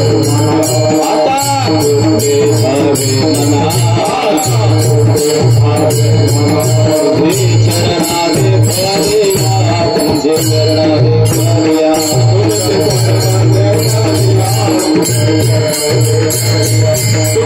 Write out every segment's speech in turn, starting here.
आता Hey,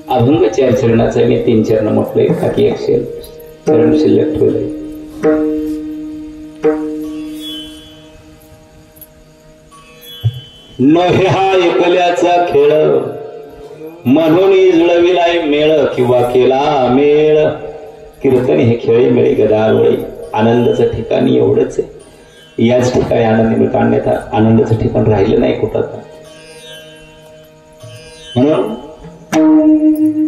अभंग 4 चरणाचा मी 3 चरण म्हटलंय बाकी 1 चरण शिल्लक ठेवलंय. नव्ह्या एकल्याचा खेळ म्हणून जुळविलाय मेळ किंवा केला मेळ. कीर्तन हे खेळे मेळे गदावळे आनंदाचं ठिकाणी एवढंच आहे. याच ठिकाणी आनंद मिळतो, अन्यथा आनंदाचं ठिकाण राहिलं नाही कुठं. म्हणून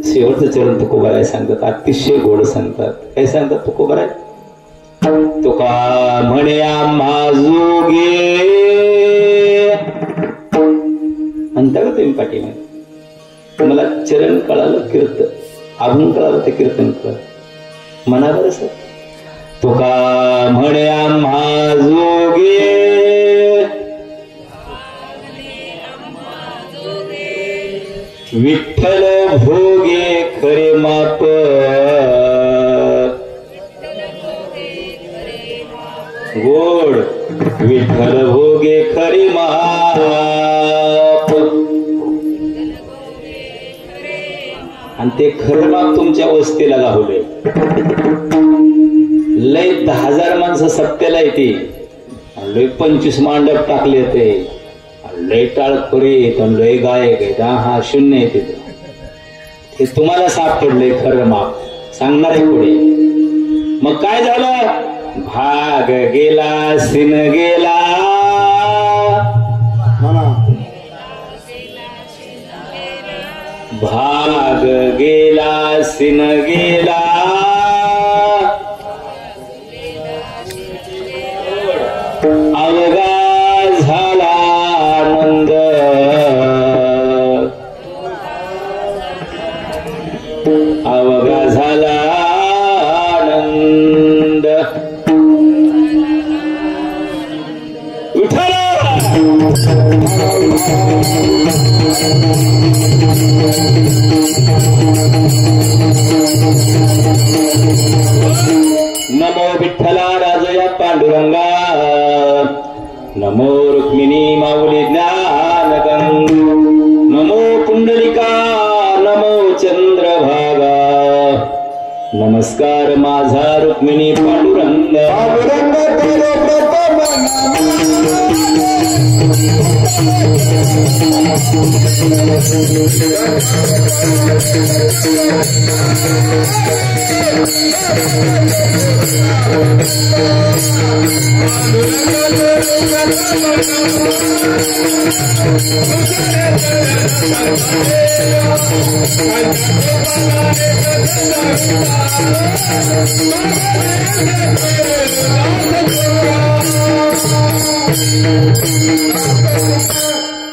शेवटचं चरण तुकोबाराय सांगतात, अतिशय गोड सांगतात. काय सांगतात तुकोबाराय? तुका म्हणे आम्हा जोगे म्हणता का तुम्ही पाठीमागे? तुम्हाला चरण कळालं कीर्तन, अभंग कळालं ते कीर्तन कळालं. म्हणा बरं सर, तुका म्हणे आम्हा जोगे विठ्ठल भोगे खरे माप. गोड विठ्ठल भोगे खरे माप. आणि ते खरं माप तुमच्या वस्तीला गावले. लय 10,000 माणसं सत्तेला येते, लय 25 मांडप टाकले ते, लय टाळखोरी लय गायक आहेत. हा शून्य आहे तिथे. हे तुम्हाला सापडलंय खरं माप. सांगणार आहे पुढे. मग काय झालं? भाग गेला सिन गेला, भाग गेला सिन गेला, अवघा झाला आनंद, अवघा झाला आनंद. विठ्ठल नमो विठ्ठला राजया पांडुरंगा, नमो रुक्मिणी माऊली ज्ञानगंग, नमो पुंडलिका, नमो चंद्रभागा. नमस्कार माझा रुक्मिणी पांडुरंग.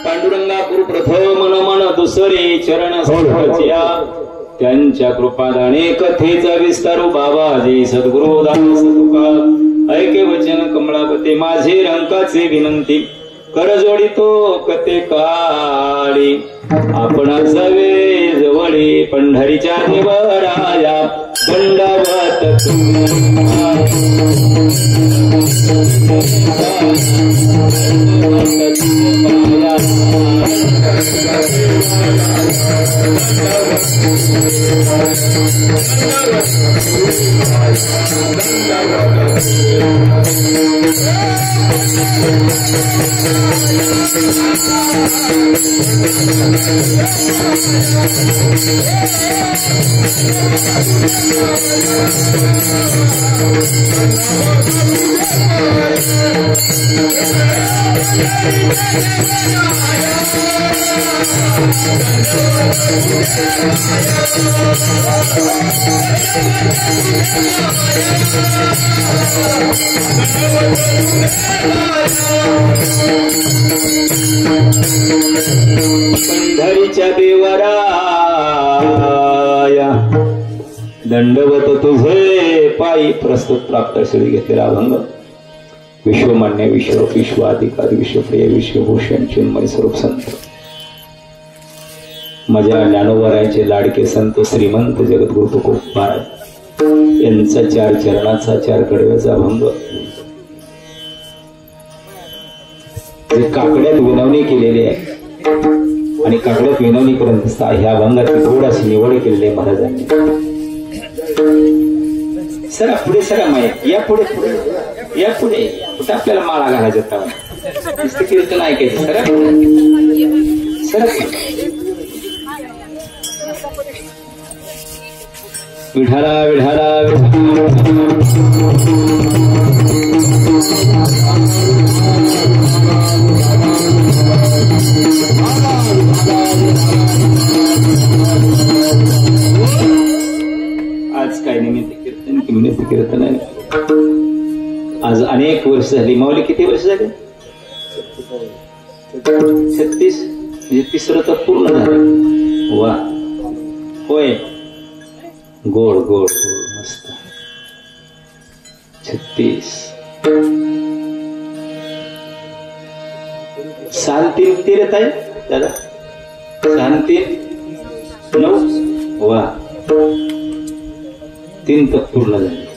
पांडुरंगा गुरु प्रथम नमन दुसरे चरण सोडवच्या, त्यांच्या कृपादाने कथेचा विस्तारू बाबाजी सद्गुरु दास तुका. ऐके वचन कमळापते माझे रंकाचे विनंती, कर जोडितो कथे काळी. आपण जावे जवळी पंढरीच्या देवराया, दंडवत पंढरीच्या देवराया, दंडवत तुझे पायी. प्रस्तुत प्राप्त श्री घेतलेला अभंग विश्वमान्य विश्वरूप विश्वाधिकारी विश्वप्रिय विश्वभूषण चिन्मय स्वरूप संत माझ्या ज्ञानोबरायांचे लाडके संत श्रीमंत जगद्गुरु तुकोबा महाराज यांचा 4 चरणाचा 4 कडव्याचा अभंग. काकड्यात विनवणी केलेली आहे आणि काकड्यात विनवणी करत असता ह्या अभंगाची थोडाशी निवड केलेली आहे महाराजांनी. सरा पुढे सरा माय, या पुढे पुढे या पुढे. कुठे आपल्याला माळा घालायचा. नुसतं कीर्तन ऐकायचं सरक सरक. विठाला विठाला आज काय निमित्त कीर्तन की निमित्त कीर्तन आहे. आज अनेक वर्ष झाली. माऊली किती वर्ष झाले? 36. म्हणजे 3रं तर पूर्ण झालं. वा होय. गोड गोड गोड मस्त. 36. 6 तीरथ आहे दादा. 6 3 9. वा 3 तर पूर्ण झाले.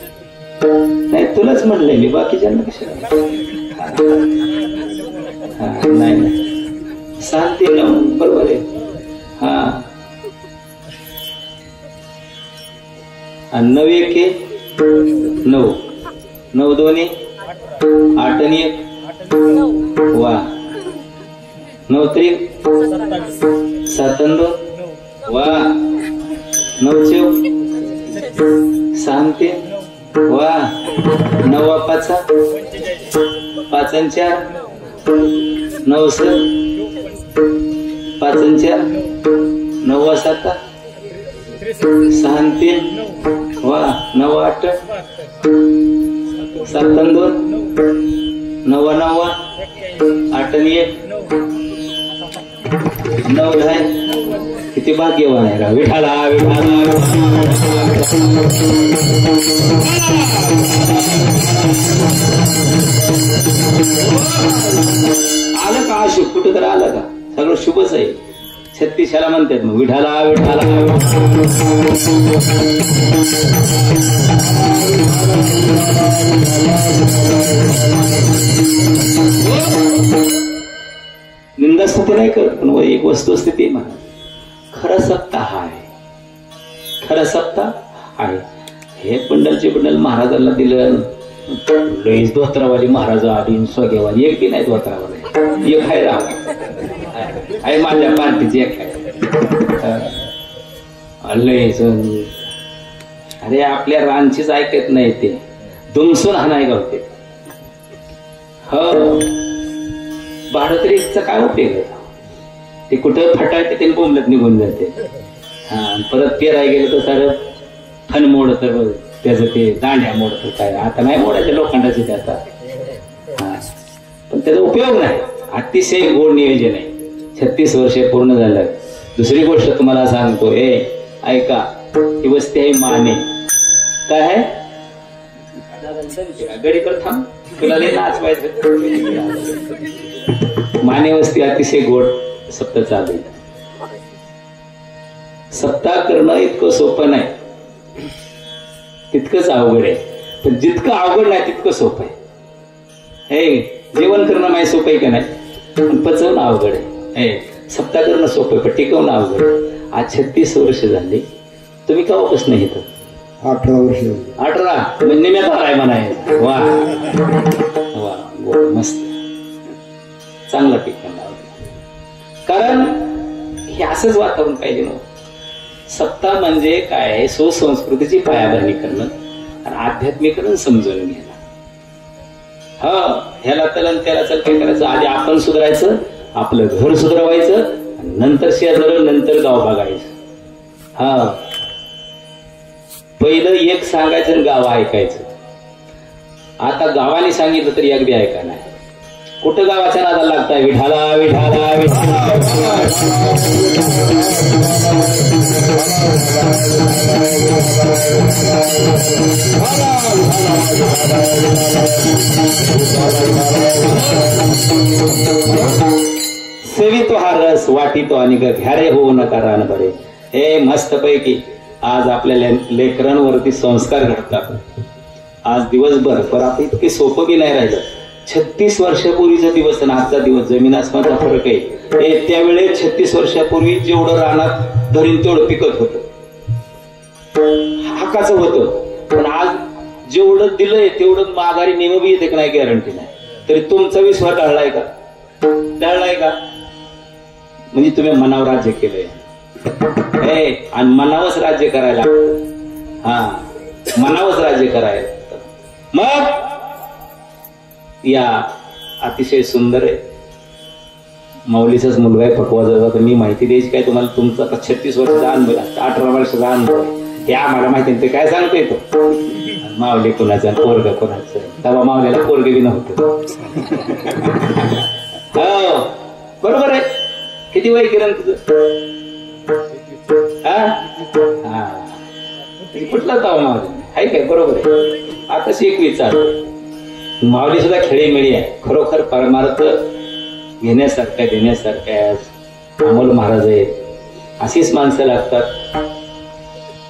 नाही तुलाच म्हणलंय मी, बाकीच्यांना कशाला. नाही नाही 6 3 9 बरोबर आहे. हा 9 1 9 9 2 8 आणि 1. वा 9 3 7 2. वा 9 4 6 3. वा 9 5 5 आणि 4 9 6 5 आणि 4 9 7 6 आणि 3. वा 9 8 7 आणि 2 9 9 8 आणि 1 9 10. किती भाग्यवान आहे का. विठाला विठाला आलं का शुभ? कुठं तर आलं का? सगळं शुभच आहे. 36 म्हणतात मग विठाला विठाला. निंदास्तुती नाही करत, पण एक वस्तुस्थिती म्हणा. खरं सप्ताह आहे. खरं सप्ताह आहे. हे बंडलचे बंडल महाराजांना दिलं. लईच धोत्रावाली महाराज आधी स्वगेवाली. एक बी नाही धोत्रावाली. एक आहे राव आहे माझ्या पार्टीची. एक आहे लईच. अरे आपल्या रांचीच ऐकत नाही ते. दुमसून हाणाय गावते. हो भाडोत्रीचा काय उपयोग आहे. ते कुठं फटायचे ते बोंबलत निघून जाते. हा परत पेराय गेलं तर सारं फन मोडतं. त्याचं ते दांड्या मोडतं. काय आता नाही मोडायचे लोखंडाचे ते आता. हा पण त्याचा उपयोग नाही. अतिशय गोड नियोजन आहे. 36 वर्ष पूर्ण झालं. दुसरी गोष्ट तुम्हाला सांगतो. ऐका ही वस्ती आहे माने. काय आहे गडी पर थांब तुला लई नाचवायचं. माने वस्ती अतिशय गोड सप्ताह चालू. सप्ताह करणं इतकं सोपं नाही. तितकंच अवघड आहे. पण जितकं अवघड नाही तितकं सोपं आहे. हे जेवण करणं माहिती सोपं आहे का नाही, पण पचवणं अवघड आहे. सप्ताह करणं सोपं आहे पण टिकवणं अवघड आहे. आज 36 वर्ष झाली. तुम्ही केव्हापासून इथं? 18 वर्ष. 18 म्हणजे निम्यात आलाय म्हणाय. वा वा गोड मस्त चांगला टिकवणं. कारण हे असंच वातावरण पाहिजे ना. सप्ताह म्हणजे काय? सुसंस्कृतीची पायाभरणी करणं आणि आध्यात्मिकरण समजून घेणं. हा ह्याला चलन त्याला चल काय करायचं. आधी आपण सुधारायचं, आपलं घर सुधारवायचं, नंतर शेजार, नंतर गाव बघायचं. हा पहिलं एक सांगायचं आणि गाव ऐकायचं. आता गावाने सांगितलं तरी एक बी ऐका नाही. कुठं गावाच्या नादाला लागताय. विठाला विठाला विठाला. सेवितो हा रस वाटितो आणि घ्यारे होऊ नका रान बरे. हे मस्त पैकी आज आपल्या लेकरांवरती संस्कार घडतात. आज दिवसभर पण आता इतके सोपं बी नाही राहिलं. 36 वर्षापूर्वीचा दिवस आणि आजचा दिवस जमीन आसमानचा फरक आहे. त्यावेळेस 36 वर्षापूर्वी जेवढं रानात धरीन तेवढं पिकत होतं, हाकाचं होतं. पण आज जेवढं दिलंय तेवढं माघारी नेम बी येते की नाही गॅरंटी नाही. तरी तुमचा विश्वास टळलाय का? टळलाय का? म्हणजे तुम्ही मनावर राज्य केलंय. आणि मनावरच राज्य करायला, हा मनावरच राज्य करायला. मग या अतिशय सुंदर आहे. माऊलीचाच मुलगा आहे फकवाजाचा. तर मी माहिती द्यायची काय तुम्हाला? तुमचा 36 वर्षाचा अनुभव, 18 वर्षाचा अनुभव हे आम्हाला माहिती. ते काय सांगतो येतो माऊली कोणाचं पोरग कोणाचं. तेव्हा माऊलीला पोरग बी नव्हतं. हो बरोबर आहे. किती वय किरण तुझं? हा कुठला तवा माऊली आहे काय? बरोबर आहे. आता 21 चालू. माऊली सुद्धा खेळीमेळी आहे. खरोखर परमार्थ घेण्यासारख्या देण्यासारख्या अमोल महाराज आहेत. अशीच माणसं लागतात.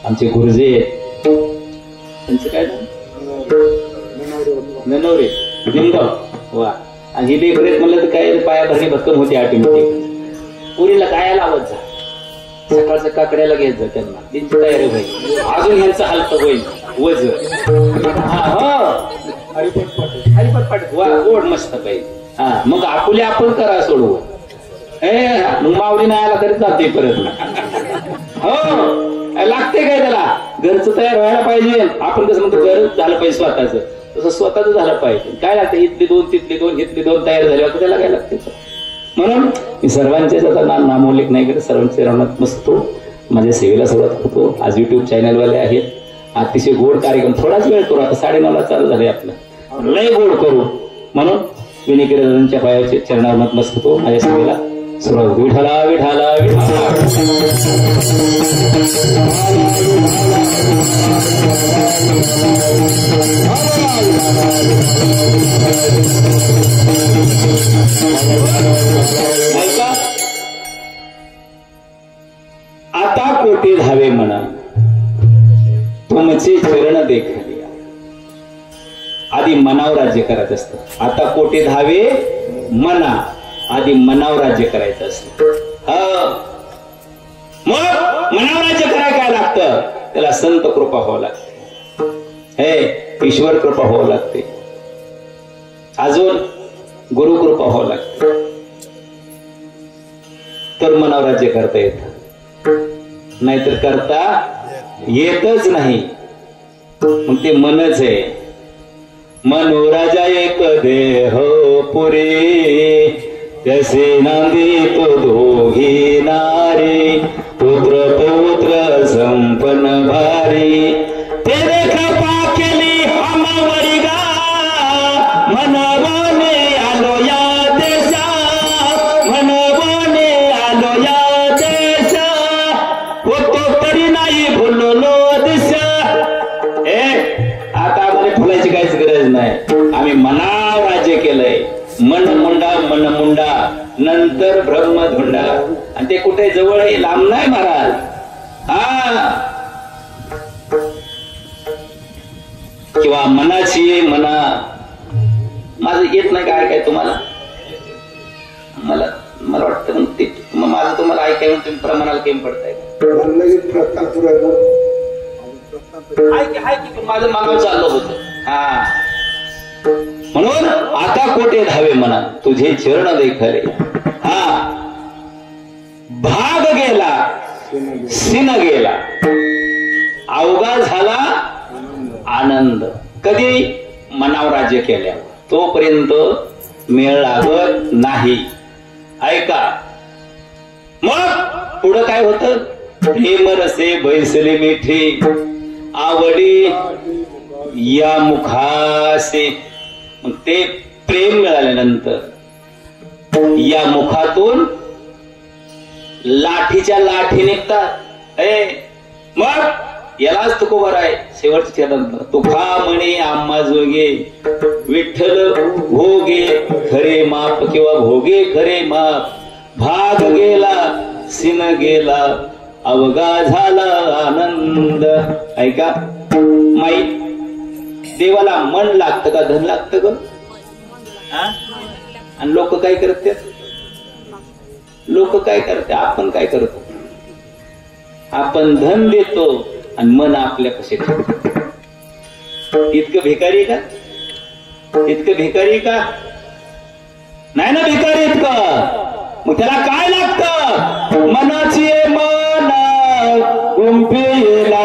आमचे गुरुजी आहेत. त्यांचं काय ननवरे निमगाव. वा. आणि ही लेकरेत म्हणलं तर काय पाया भरणी भक्कम होती. ऑटोमॅटिक पुरीला काय लावत जा. सकाळचं काकड्याला घ्यायचं जा. त्यांना त्यांची तयारी होईल. अजून यांचं हलकं होईल वज. हरिपट पाठ वा गोड मस्त पाहिजे. हा मग आपुले आपण करा सोडवं. मग माऊली नाही आला तरी जाते परत. हो लागते काय त्याला? घरचं तयार व्हायला पाहिजे. आपण कसं म्हणतो घर झालं पाहिजे स्वतःच, तसं स्वतःच झालं पाहिजे. काय लागतं? इथले 2 तिथले 2 इथले 2 तयार झाले होते. त्याला काय लागते? म्हणून मी सर्वांचेच आता नामोल्लेख नाही करत. सर्वांचे राहण्यात मस्त माझ्या सेवेला सुरुवात करतो. आज YouTube चॅनलवाले आहेत. अतिशय गोड कार्यक्रम. थोडाच वेळ करू. आता 9:30 चालू झाले आपलं. लय गोड करू. म्हणून विनिकेदादांच्या पायाचे चरणावर मस्त तो माझ्या सेवेला सुरुवात. विठाला विठाला विठाला. आता कोटी धावे म्हणा तुमचे चरण देखलिया. आधी मनावर राज्य करायचं असतं. आता कोटी धावे मना. आधी मनावर राज्य करायचं असतं. मग मनावर राज्य करायला काय लागतं? त्याला संत कृपा व्हावं लागते. हे ईश्वर कृपा व्हावं लागते. अजून गुरु कृपा व्हावं लागते. तर मनावर राज्य करता येतं. नाहीतर करता येतच नाही. मग ते मनच आहे. मनोराजा एक देह पुरे जसे नांदी तो दोघी नारी. पुत्र पौत्र संपन्न भारी तेरे कृपा केली आमावरी गा. मनवाने आलो या देशा. मनवाने आलो या देशा. होतो तरी नाही भुललो दिशा. आता आम्हाला फुलायची काहीच गरज नाही. आम्ही मनावर राज्य केलंय. मनमुंडा मनमुंडा नंतर ब्रह्मधुंडा. आणि ते कुठे जवळ आहे, लांब नाही महाराज. किंवा मनाची मना. माझं येत नाही काय काय तुम्हाला? मला वाटतं मग ते माझं तुम्हाला ऐकाय तुम्ही प्रमाणाला केम पडताय. माझं मागं चाललं होतं. म्हणून आता कोटे धावे म्हणा तुझे चरण देखले. भाग गेला सिन गेला अवघा झाला आनंद. कधी? मनावर राज्य केल्यावर. तोपर्यंत मेळ लागत नाही. ऐका मग पुढं काय होतं? प्रेम रसे बैसले मिठी आवडी या मुखासे. मग ते प्रेम मिळाल्यानंतर या मुखातून लाठीच्या लाठी निघतात. मग यालाच तुकोबर आहे शेवटच्या नंतर. तुका म्हणे आम्हा जोगे विठ्ठल भोगे खरे माप किंवा भोगे खरे माप. भाग गेला सिन गेला अवघा झाला आनंद. ऐका माई देवाला मन लागतं का धन लागतं ग? आणि लोक काय करते? लोक काय करते? आपण काय करतो? आपण धन देतो आणि मन आपल्या कसे ठेवतो. इतकं भिकारी का? इतकं भिकारी का? नाही ना भिकारी इतकं. मग त्याला काय लागतं? मनाची मन गुंफेला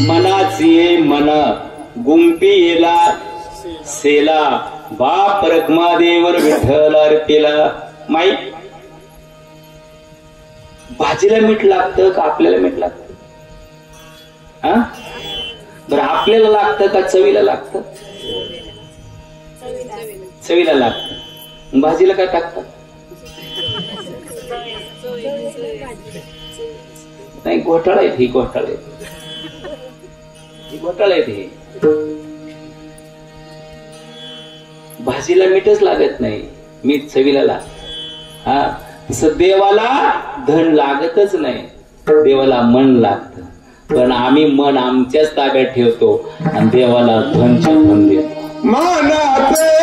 मनाची मन गुंपी येला सेला बाप रखमादेवर विठ्ठल अर्पेला. माहीत भाजीला मीठ लागतं का आपल्याला मीठ लागतं? हा बरं, आपल्याला लागतं का चवीला लागतं? चवीला लागतं. भाजीला काय टाकतात? नाही, घोटाळा आहे ही, घोटाळा आहे ही, घोटाळा आहे ही. भाजीला मीठच लागत नाही, मीठ चवीला लागत. हा तसं देवाला धन लागतच नाही, देवाला मन लागतं. पण आम्ही मन आमच्याच ताब्यात ठेवतो आणि देवाला धनच्या धन देतो. मानाचे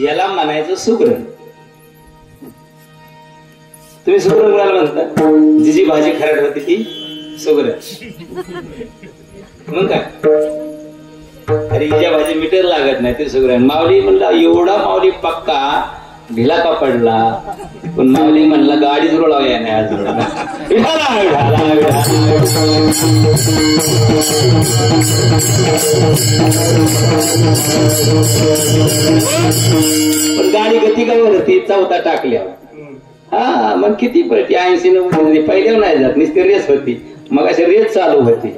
याला म्हणायचं सुग्रण. तुम्ही सुग्रण कोणाला म्हणता? जी जी भाजी खराट होती ती सुग्रण. मग काय, अरे हिच्या भाजी मीठच लागत नाही ते सुग्रण. माऊली म्हणला एवढा माऊली पक्का ढिला का पडला, पण माऊली म्हणला गाडीच रोळावया नाही आज. पण गाडी गती काय होती चौथा टाकल्या. हा मग किती पडती 80-90 पहिल्या नाही जात, नुसती रेस होती. मग अशी रेस चालू होती.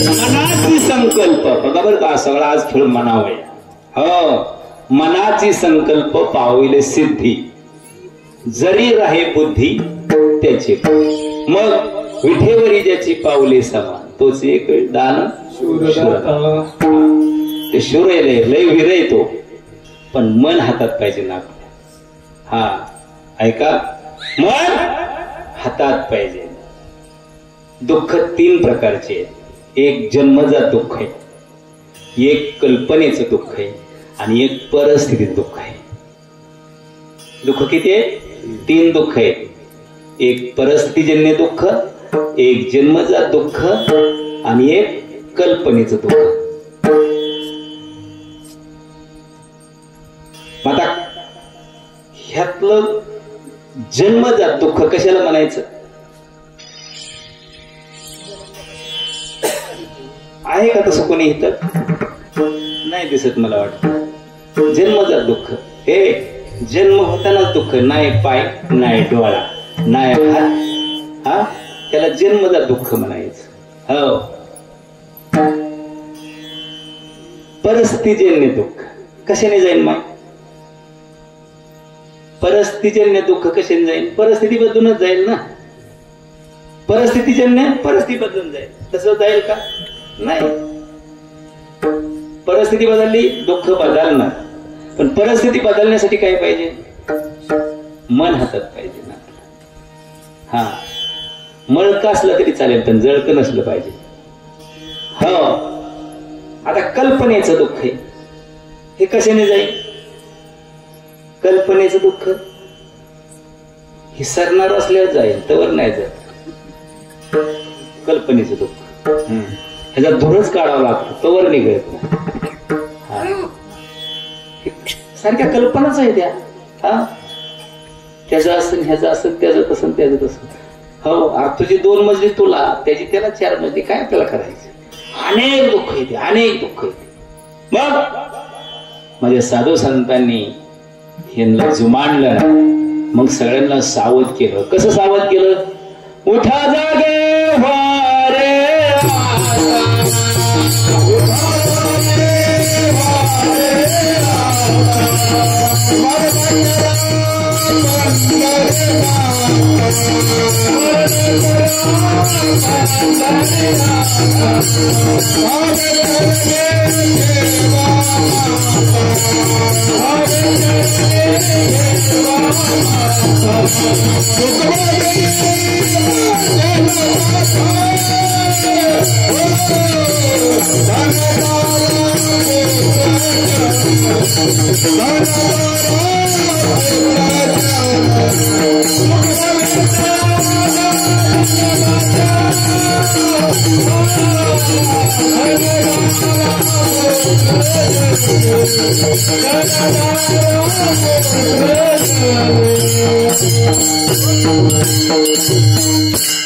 मनाची संकल्प बघा बरं का, सगळा आज खेळ म्हणावं. हो, मनाची संकल्प पाविले सिद्धी, जरी राहे बुद्धी त्याची. मग विठेवरी ज्याची पावले समान, तोच एक दान ते शूर लय विर येतो, पण मन हातात पाहिजे ना. हा ऐका, मन हातात पाहिजे. दुःख 3 प्रकारचे आहेत. एक जन्मजात दुःख आहे, एक कल्पनेचं दुःख आहे आणि एक परिस्थितीत दुःख आहे. दुःख किती आहे? 3 दुःख आहेत. एक परिस्थितीजन्य दुःख, एक जन्मजात दुःख आणि एक कल्पनेचं दुःख. आता ह्यातलं जन्मजात दुःख कशाला म्हणायचं? आहे का तसं कोणी इथं? नाही दिसत मला वाटतं. जन्मजात दुःख हे जन्म होतानाच दुःख, नाही पाय, नाही डोळा, नाही हात, हा त्याला जन्मजात दुःख म्हणायचं. हो. परिस्थितीजन्य दुःख कशाने जाईल? माय परिस्थितीजन्य दुःख कशाने जाईल? परिस्थिती बदलूनच जाईल ना. परिस्थितीजन्य परिस्थिती बदलून जाईल, तसं जाईल का? नाही. परिस्थिती बदलली, दुःख बदलणार. पण परिस्थिती बदलण्यासाठी काय पाहिजे? मन हातात पाहिजे ना. हा, मळकं असलं तरी चालेल, पण जळकं नसलं पाहिजे. हो. आता कल्पनेचं दुःख आहे, हे कशाने जाईल? कल्पनेचं दुःख हे सरणार असल्यावर जाईल, तवर नाही जात. कल्पनेचं दुःख ह्याचा धुरच काढावं लागतं, तवर निघत नाही. सारख्या कल्पनाच आहे त्या. हा, त्याचं असं, ह्याचं असं, त्याचं तसं, त्याचं तसं. हो, तुझी 2 मजली तुला, त्याची त्याला 4 मजली, काय आपल्याला करायचं? अनेक दुःख येते, अनेक दुःख येते. मग माझ्या साधू संतांनी यांना जुमानलं ना, मग सगळ्यांना सावध केलं. कसं सावध केलं? उठा जागे वारे,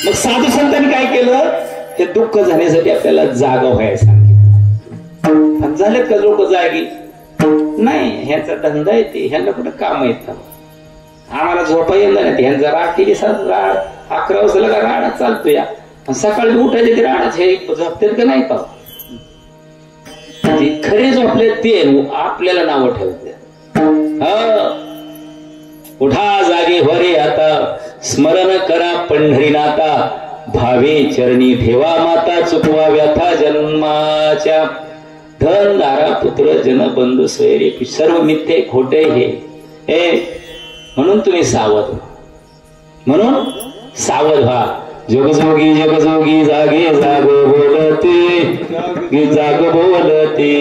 मग साधू संतांनी काय केलं? हे दुःख जाण्यासाठी आपल्याला जागा व्हायला सांगितलं. झालेत का लोक जागी? नाही. ह्यांचा धंदा येते, ह्यांना कुठं काम येतं. आम्हाला झोपा येत नाही. ह्यांचा राग केली, 11 वाजता का राडा चालतो या, सकाळी उठायचे ते राडाच. हे झोपतात का नाही का? खरे झोपले ते आपल्याला नावं ठेवते. उठा जागे होरे आता, स्मरण करा पंढरीनाथा, भावे चरणी ठेवा माता, चुकवा व्यथा जन्माच्या. धन दारा पुत्र जन बंधू सोयरे, सर्व मिथ्ये खोटे हे. म्हणून तुम्ही सावध व्हा, म्हणून सावध व्हा. जगजोगी जगजोगी जागे जाग बोलते, जाग बोलते,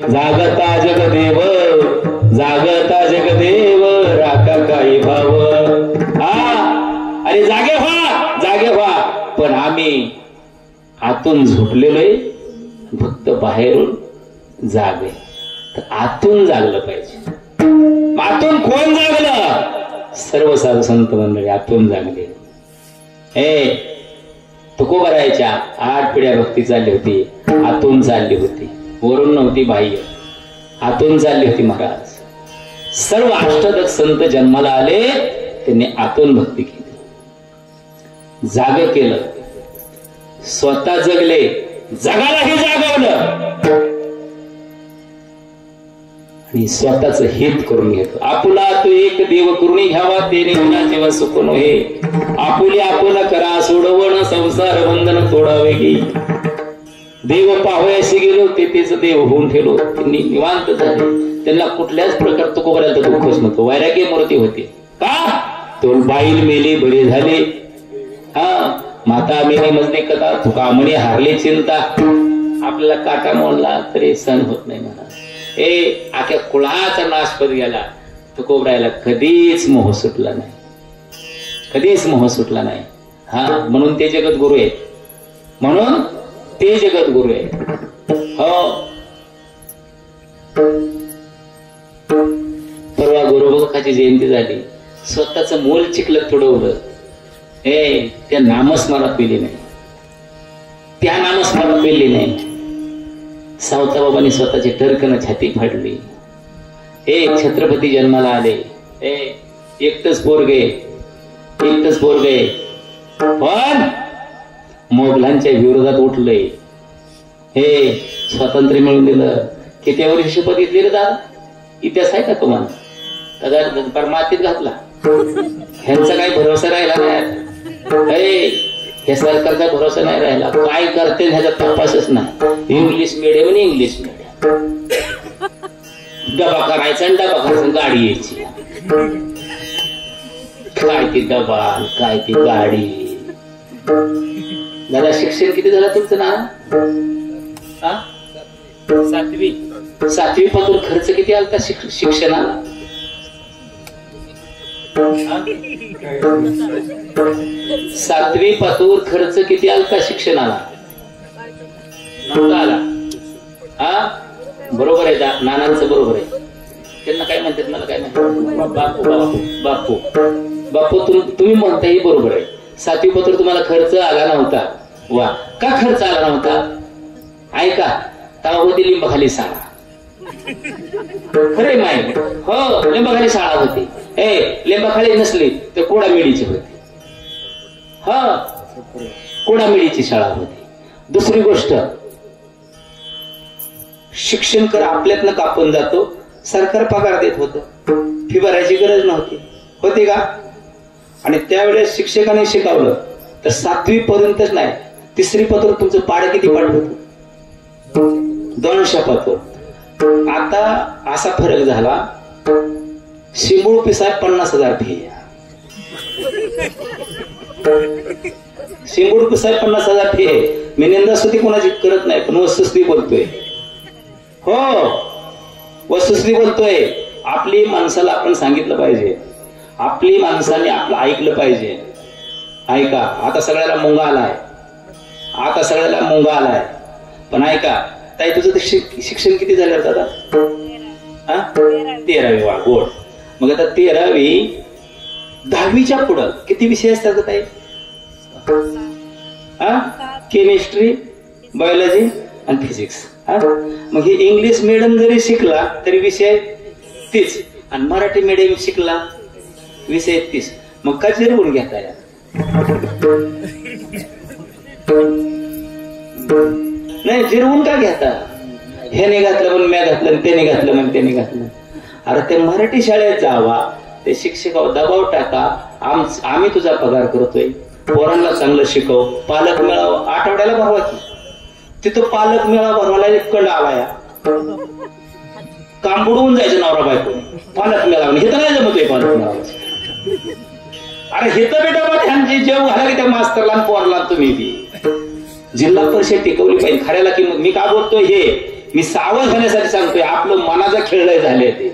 जागता जगदेव, जागता जगदेव, राखा काही भाव. अरे जागे व्हा, जागे व्हा. पण आम्ही आतून झोपलेलो आहे, फक्त बाहेरून जागे. तर आतून जागलं पाहिजे. आतून कोण जागलं? सर्व साधू संत मंडळी आतून जागले. तुकोबारायच्या 8 पिढ्या भक्ती चालली होती, आतून चालली होती, वरून नव्हती, बाह्य आतून चालली होती. महाराज सर्व अष्टदक संत जन्माला आले, त्यांनी आतून भक्ती केली, जाग केलं, स्वतः जगले, जगालाही जागवलं आणि स्वतःच हित करून घेतो. आपुला तो एक देव करून घ्यावा, तेने विना जेव्हा सुख नोहे. आपुले आपण करा सोडवण, संसार बंधन तोडावे की. देव पाहावयाशी गेलो, तेच देव होऊन ठेवलो. त्यांनी निवांत झाले, त्यांना कुठल्याच प्रकार तुकोबारायला दुःखच नव्हतं. वैराग्य मूर्ती होते. का? तो बाईल मेले बरे झाले. माता मेली मजने कथा, तुका म्हणे हारले चिंता. आपल्याला काटा मोडला तरी सण होत नाही म्हणा. आख्या कुळाचा नाशपत गेला. तुकोबरायला कधीच मोह सुटला नाही, कधीच मोह सुटला नाही. हा, म्हणून ते जगत गुरु आहेत, म्हणून ते जगत गुरु आहेत. हो, परवा गुरुबखाची जयंती झाली. स्वतःच मोल चिखलात तुडवलं. त्या नामस्मरात पेली नाही, त्या नामस्मरात पेली नाही. सावताबाबांनी स्वतःची टरकन छाती फाडली. छत्रपती जन्माला आले. एकटच पोरगे, एकटच पोरगे, पण मोगलांच्या विरोधात उठले. स्वातंत्र्य मिळवून दिलं. किती वर्षी शपथ घेतली रे दादा? इतिहास आहे का तुम्हाला? दादा मातीत घातला. ह्यांचा काही भरोसा राहिला नाही. हे सरकारचा भरोसा नाही राहिला. काय करते ह्याचा तपासच नाही. इंग्लिश मिडियम आणि इंग्लिश मिडियम, डबा करायचा आणि डबा करायचा, गाडी यायची. काय ती डबा, काय ती गाडी. दादा शिक्षण किती झालं तुमचं ना? 7वी. 7वी पासून खर्च किती आलता शिक्षणाला? 7वी पासून खर्च किती आलता शिक्षणाला? नव्हता आला. बरोबर आहे, नानांचं बरोबर आहे. त्यांना काय म्हणतात, मला काय म्हणतात, बापू बापू बापू बापू. तुम्ही म्हणताही बरोबर आहे. 7वी पासून तुम्हाला खर्च आला नव्हता. वा, का खर्च आला नव्हता? ऐका, होती लिंबाखाली शाळा. खरे माहिती, हो, लिंबाखाली शाळा होती. लिंबाखाली नसली तर कोडामिडीची होती. हा, कोडामिडीची शाळा होती. दुसरी गोष्ट, शिक्षण कर आपल्यातनं कापून जातो. सरकार पगार देत होतं, फी भरायची गरज नव्हती, होती का? आणि त्यावेळेस शिक्षकाने शिकवलं तर 7वी पर्यंतच नाही, 3री पासून तुमचं पाड किती पाठवत? 200 पासून. आता असा फरक झाला, शिंबूळ पिसाय 50,000 फी. शिंबूळ पिसाय 50,000 फी आहे. मी निंदास्तुती कोणाची करत नाही, पण वस्तुस्थिती बोलतोय. हो, वस्तुस्थिती बोलतोय. आपली माणसाला आपण सांगितलं पाहिजे, आपली माणसाने आपलं ऐकलं पाहिजे. ऐका, आता सगळ्याला मुंगा आलाय, आता सगळ्याला मुंगा आलाय. पण ऐका ताई, तुझं शिक्षण किती झालं दादा? 13वी. वा, गोड. मग आता 13वी, 10वीच्या पुढं किती विषय असतात ताई? केमिस्ट्री, बायोलॉजी आणि फिजिक्स. मग हे इंग्लिश मिडियम जरी शिकला तरी विषय 30, आणि मराठी मिडियम शिकला विषय 30. मग का जिरवून घेता या? नाही, जिरवून का घेता? ह्याने घातलं म्हणून मी घातलं, त्याने घातलं म्हणून त्याने घातलं. अरे ते मराठी शाळेत जावा, ते शिक्षकावर दबाव टाका. आम्ही तुझा पगार करतोय, पोरांना चांगलं शिकव. पालक मेळावा आठवड्याला भरवा की. तिथं पालक मेळावा भरवायला एक कंड आलाय, काम बुडवून जायचं नवरा बायको. पालक मेळावा हे तर नाही जमतोय पालक मेळावा. अरे हे तर बेटा ह्यांची जेव घाला की त्या मास्तरला पोरला तुम्ही ती जिल्हा परिषद टिकवली पाहिजे. खऱ्याला की मी का बोलतोय हे, मी सावध होण्यासाठी सांगतोय. आपलं मनाचं खेळलंय झाले ते.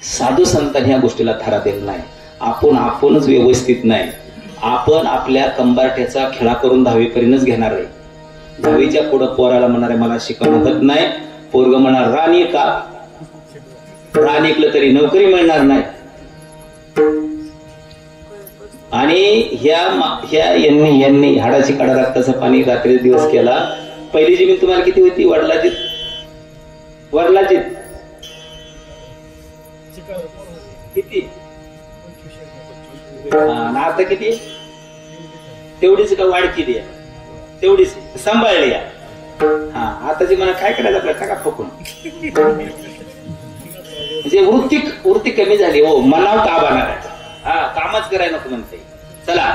साधू संतांनी ह्या गोष्टीला थारा दिला नाही. आपणच व्यवस्थित नाही. आपण आपल्या कंबारट्याचा खेळा करून 10वी पर्यंतच घेणार आहे. 10वीच्या पुढं पोराला म्हणणार आहे मला शिकवणं होत नाही. पोरग म्हणणार राणी का? रान ऐकलं तरी नोकरी मिळणार नाही. आणि यांनी हाडाची काढा रक्ताचं पाणी रात्री दिवस केला. पहिली जमीन तुम्हाला किती होती? वडिलाची किती? आता किती? तेवढीच का वाढकी द्या? तेवढीच सांभाळली. आताची मला काय करायचं आपल्या टाका फुकून. म्हणजे वृत्ती कमी झाली. हो, मनाव ताबा नाही. कामच करायला नको म्हणते. चला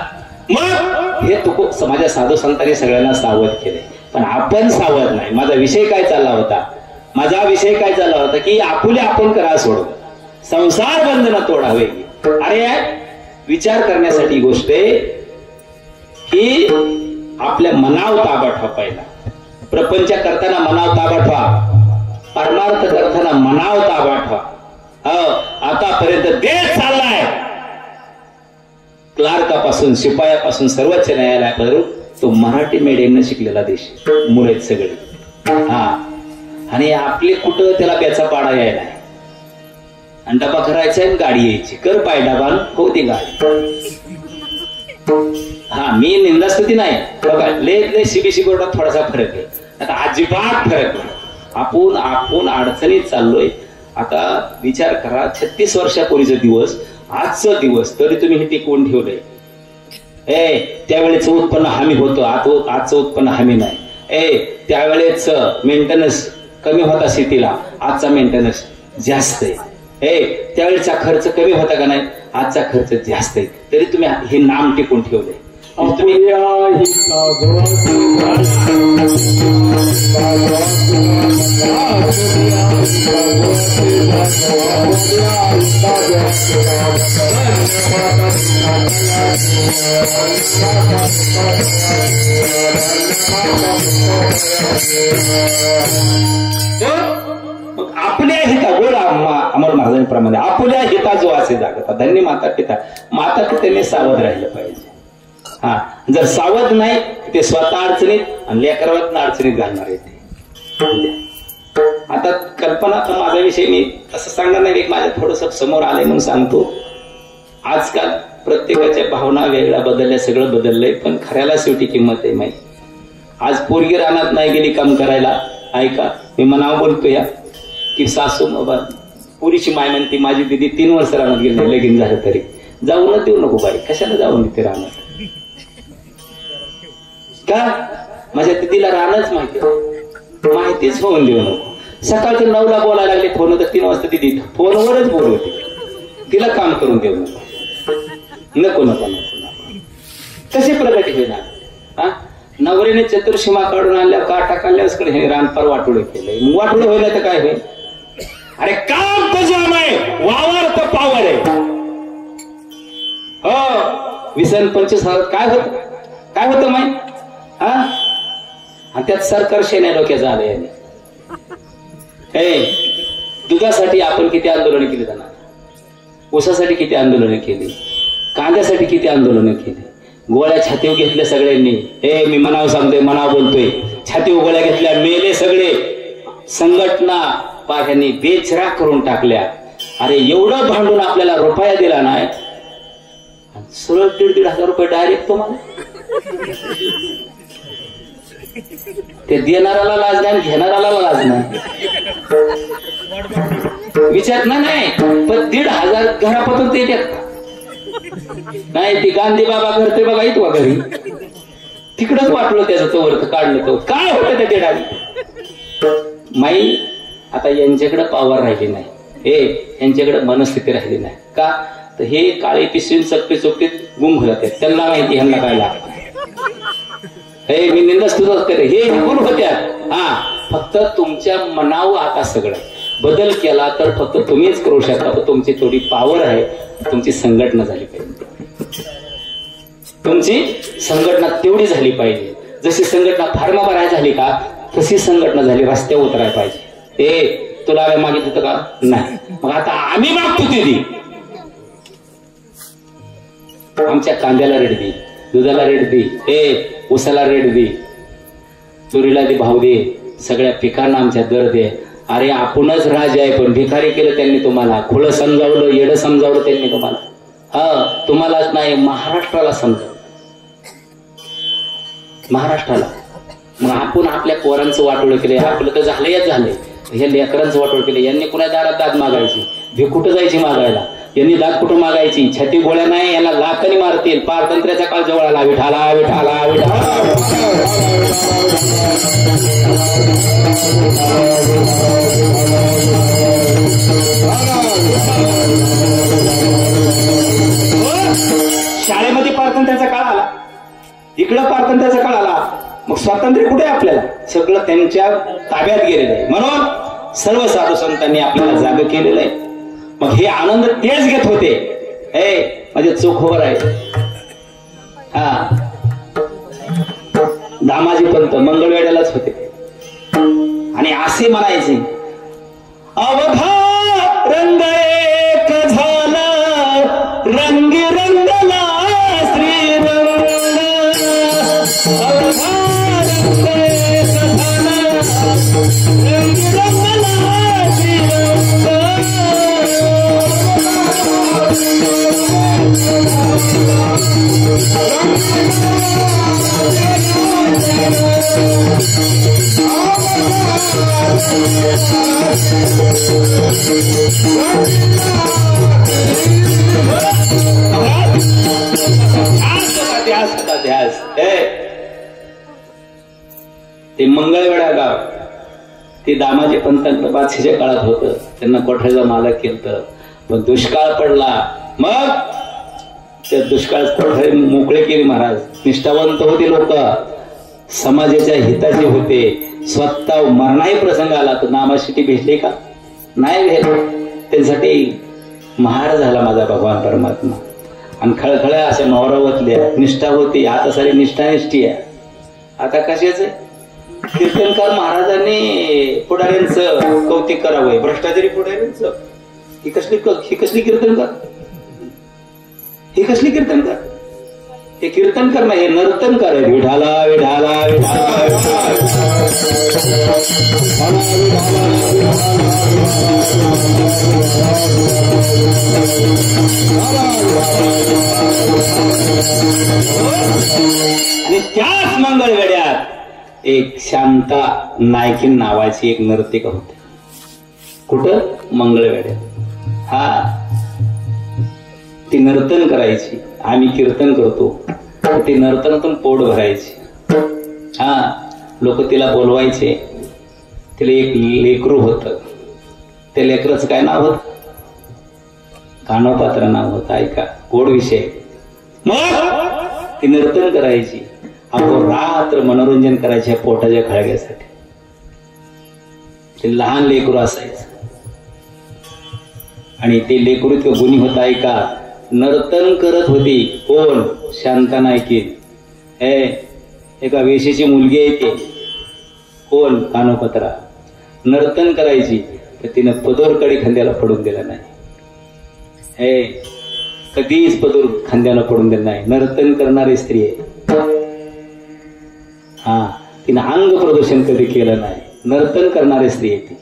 मग हे तुको समाजा साधू संतांनी सगळ्यांना सावध केले, पण आपण सावध नाही. माझा विषय काय चालला होता की आपुले आपण करा सोडव, संसार बंधन तोडावे. अरे विचार करण्यासाठी गोष्ट आहे की आपल्या मनावर ताबा ठेवायला. प्रपंच करताना मनाव ताबा ठेवा, परमार्थ करताना मनाव ताबा ठेवा. आतापर्यंत देश चाललाय क्लार्कापासून शिपायापासून सर्वोच्च न्यायालयापर्यंत तो मराठी मीडियमने शिकलेला देश मुलं आहेत सगळे. हा, आणि आपले कुठं त्याला बेचा पाडा यायला आणि डबा करायचा आणि गाडी यायची, कर पाय डबा होती गाडी. हा, मी निंदास्तुती नाही बघा, ले सीबीसी बोर्डात थोडासा फरक आहे, आता अजिबात फरक नाही. आपण अडचणीत चाललोय. आता विचार करा, 36 वर्षापूर्वीचा दिवस, आजचा दिवस, तरी तुम्ही हे टिकवून ठेवलंय. त्यावेळेच उत्पन्न हमी होतं, आजचं उत्पन्न हमी नाही. त्यावेळेच मेंटेनन्स कमी होता शेतीला, आजचा मेंटेनन्स जास्त आहे. त्यावेळेचा खर्च कमी होता का नाही, आजचा खर्च जास्त आहे, तरी तुम्ही हे नाम टिकून ठेवलंय. आपल्या हिता गोड अमर महाराजांप्रमाणे आपल्या हिता जो असे जागता. धन्य माता पिता. माता पित्याने सावध राहिलं पाहिजे. हा, जर सावध नाही ते स्वतः अडचणीत आणि लेकरांना अडचणीत घालणार आहे. आता कल्पना, माझा विषय मी असं सांगणार नाही, माझ्या थोडस समोर आलंय म्हणून सांगतो. आजकाल प्रत्येकाच्या भावना वेगळ्या बदलल्या, सगळं बदललंय, पण खऱ्याला शेवटी किंमत आहे माहिती. आज पोरगी रानात नाही गेली काम करायला, ऐका मी मनाव बोलतो या की सासू पुरीची माय म्हणते माझी दिदी 3 वर्ष रानात गेली नाही, लगीन झालं तरी जाऊनच देऊ नको बाई, कशाला जाऊन देते रानात का? माझ्या दिदीला रानच माहितीच होऊन देऊ नको. सकाळच्या 9ला बोलायला लागले फोन, तर 3 वाजता दिदी फोनवरच बोलवते, तिला काम करून देऊ नको नको नको नको. कसे प्रगती होणार? हा, नवऱ्याने चतुर्शीमा काढून आणल्या, काटा काढल्यावर हे रानपार वाटोळे केलंय. वाटोळे होईल तर काय होईल? अरे काम तर जाम आहे, वावर तर पावर आहे. हो, 20-25 काय होतं माहिती? हा, आणि त्यात सरकार शेण्या डोक्याचं आलंय. दुधासाठी आपण किती आंदोलन केली जाणार, ऊसासाठी किती आंदोलनं केली, कांद्यासाठी किती आंदोलनं केली, गोळ्या छातीवर घेतल्या सगळ्यांनी. मी मनाव सांगतोय, मनाव बोलतोय, छातीवर गोळ्या घेतल्या, मेले सगळे. संघटना पाह्यांनी बेचराग करून टाकल्या. अरे एवढं भांडून आपल्याला रुपया दिला नाही, सरळ 1,500 रुपये डायरेक्ट तुम्हाला. ते देणाऱ्याला लाज नाही, घेणाऱ्याला लाज नाही. विचार नाही, पण 1,500 घरापासून ते देतात नाही. ती गांधी बाबा करते बघा, येतो का घरी, तिकडच वाटलं त्याचं तोवर काढलं. तो काय होतं त्या 1,500 माई. आता यांच्याकडे पावर राहिली नाही, यांच्याकडे मनस्थिती राहिली नाही का? तर हे काळे पिशवी चपटे चोपटीत गुम होतात. त्यांना माहिती ह्यांना काय लागतं. मी निंदास्तुत करे, हे गुण होत्या. हा, फक्त तुमच्या मनावर आता सगळं बदल केला तर फक्त तुम्हीच करू शकता. तुमची थोडी पावर आहे, तुमची संघटना झाली पाहिजे. तुमची संघटना तेवढी झाली पाहिजे. जशी संघटना फार्मा भरायला झाली का, तशी संघटना झाली, रस्त्यावर उतरायला पाहिजे. तुला मागित होतं का? नाही. मग आता आम्ही मागतो ते. आमच्या कांद्याला रेट दे, दुधाला रेट दे, ऊसाला रेट दे, तुरीला दे भाव दे, सगळ्या पिकांना आमच्या दर दे. अरे आपणच राज आहे, पण भिकारी केलं त्यांनी तुम्हाला. खुळं समजावलं, येडं समजावलं त्यांनी तुम्हाला. तुम्हालाच नाही, महाराष्ट्राला समजावलं, महाराष्ट्राला. मग आपण आपल्या पोरांचं वाटोळ केलंय. आपलं तर झालंय, हे लेकरांचं वाटोळ केलं. यांनी कुणा दारात दाद मागायची, कुठं जायची मागायला, यांनी दाद कुठं मागायची. छाती गोळ्या नाही, याला लाखांनी मारतील. पारतंत्र्याचा काळ जवळ आला. विठाला विठाला विठाला. शाळेमध्ये पारतंत्र्याचा काळ आला, इकडं पारतंत्र्याचा काळ आला. मग स्वातंत्र्य कुठे आपल्याला? सगळं त्यांच्या ताब्यात गेलेलं आहे. म्हणून सर्व साधू संतांनी आपल्याला जाग केलेलं आहे. मग हे आनंद तेच घेत होते. माझे चोखोवर आहे. हा, दामाजी पंत मंगळवेड्यालाच होते. आणि असे म्हणायचे, अवघा रंग एक झाला, रंगी रंगला श्रीरंग, अवघा रंग एक झाला, रंगी रंगला श्रीरंग. ते मंगळवेढा गाव ते दामाजी पंतांच्या बादशाच्या काळात होतं. त्यांना कोठ्याचा मालक केलं, पण दुष्काळ पडला. मग त्या दुष्काळात कोठे मोकळे केले महाराज. निष्ठावंत होते लोक, समाजाच्या हिताचे होते. स्वतः मरणाही प्रसंग आला तर नामाशिटी भेटले का? नाही भेटले. त्यांसाठी महार झाला माझा भगवान परमात्मा. आणि खळखळ्या अशा नवरावतल्या निष्ठा होती. आता सारी निष्ठानिष्ठी आहे. आता कशाच कीर्तनकार महाराजांनी पुढाऱ्यांचं कौतिक करावं, भ्रष्टाचारी पुढाऱ्यांचं. ही कसली कीर्तनकार? हे कसली कीर्तनकार? हे कीर्तनकार नाही, हे नर्तनकार आहे. विठाला विठाला विठाला आणि त्याच मंगळवेढ्यात एक शांता नायकीन नावाची एक नर्तिका होती. कुठं? मंगळवेढ्यात. हा, ती नर्तन करायची. आम्ही कीर्तन करतो, ती नर्तनातून पोट भरायची. हा, लोक तिला बोलवायचे. तिला एक लेकरू होत. त्या लेकराचं काय नाव होत? कानोपात्र नाव होत. ऐका, गोड विषय. मग ती नर्तन करायची. आपण रात्र मनोरंजन करायचे पोटाच्या खळग्यासाठी. ते लहान लेकरू असायचं आणि ते लेकरू इतकं गुणी होत. ऐका, नर्तन करत होती. कोण? शांता नायकी. एका वेशीची मुलगी आहे ती. कोण? कानोपत्रा. नर्तन करायची तर तिनं पदोरकडे खांद्याला पडून दिला नाही. कधीच पदोर खांद्याला पडून दिला नाही. नर्तन करणारी स्त्री आहे. हा, तिनं अंग प्रदर्शन कधी केलं नाही. नर्तन करणारी स्त्री आहे ती.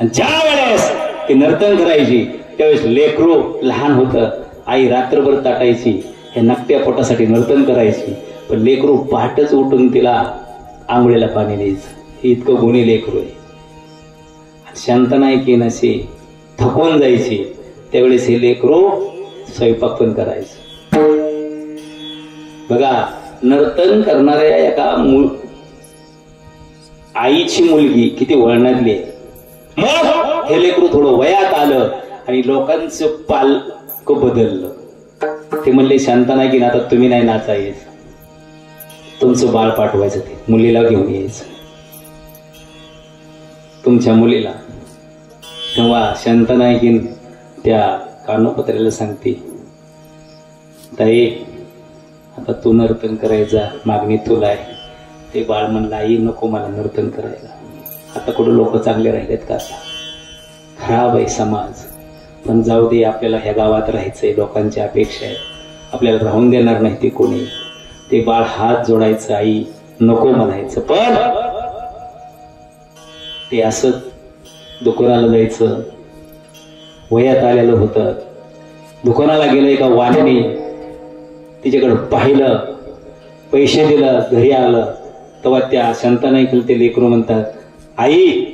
आणि ज्या वेळेस ती नर्तन करायची त्यावेळेस लेकरू लहान होतं. आई रात्रभर ताटायची, हे नकट्या पोटासाठी नर्तन करायची. पण लेकरू पहाटच उठून तिला आंघोळीला पाणी द्यायचं. हे इतकं गुणी लेकरू आहे. शांत नायकी नसे थकून जायची त्यावेळेस हे लेकरू स्वयंपाक पण करायचं. बघा, नर्तन करणाऱ्या एका आईची मुलगी किती वळणातली आहे. मग हे लेकरू थोडं वयात आलं आणि लोकांचं पालक बदललं. ते म्हणले, शांता नायकी, आता तुम्ही नाही नाचायचं, तुमचं बाळ पाठवायचं, ते मुलीला घेऊन यायचं, तुमच्या मुलीला. तेव्हा शांता नायकीन त्या कानोपत्र्याला सांगते, ताई आता तू नर्तन करायचा, मागणी तुला आहे. ते बाळ म्हणलं, आई नको मला नर्तन करायला. आता कुठं लोक चांगले राहिलेत का? आता खराब आहे समाज. पण जाऊ दे, आपल्याला ह्या गावात राहायचंय, लोकांच्या अपेक्षा आहेत, आपल्याला राहून देणार नाही ते कोणी. ते बाळ हात जोडायचं, आई नको म्हणायचं. पण ते असं दुकानाला जायचं. वयात आलेलं होतं. दुकानाला गेलं, एका वाण्याने तिच्याकडे पाहिलं, पैसे दिलं, घरी आलं. तेव्हा त्या शांता नायकीला ते लेकरू म्हणतात, आई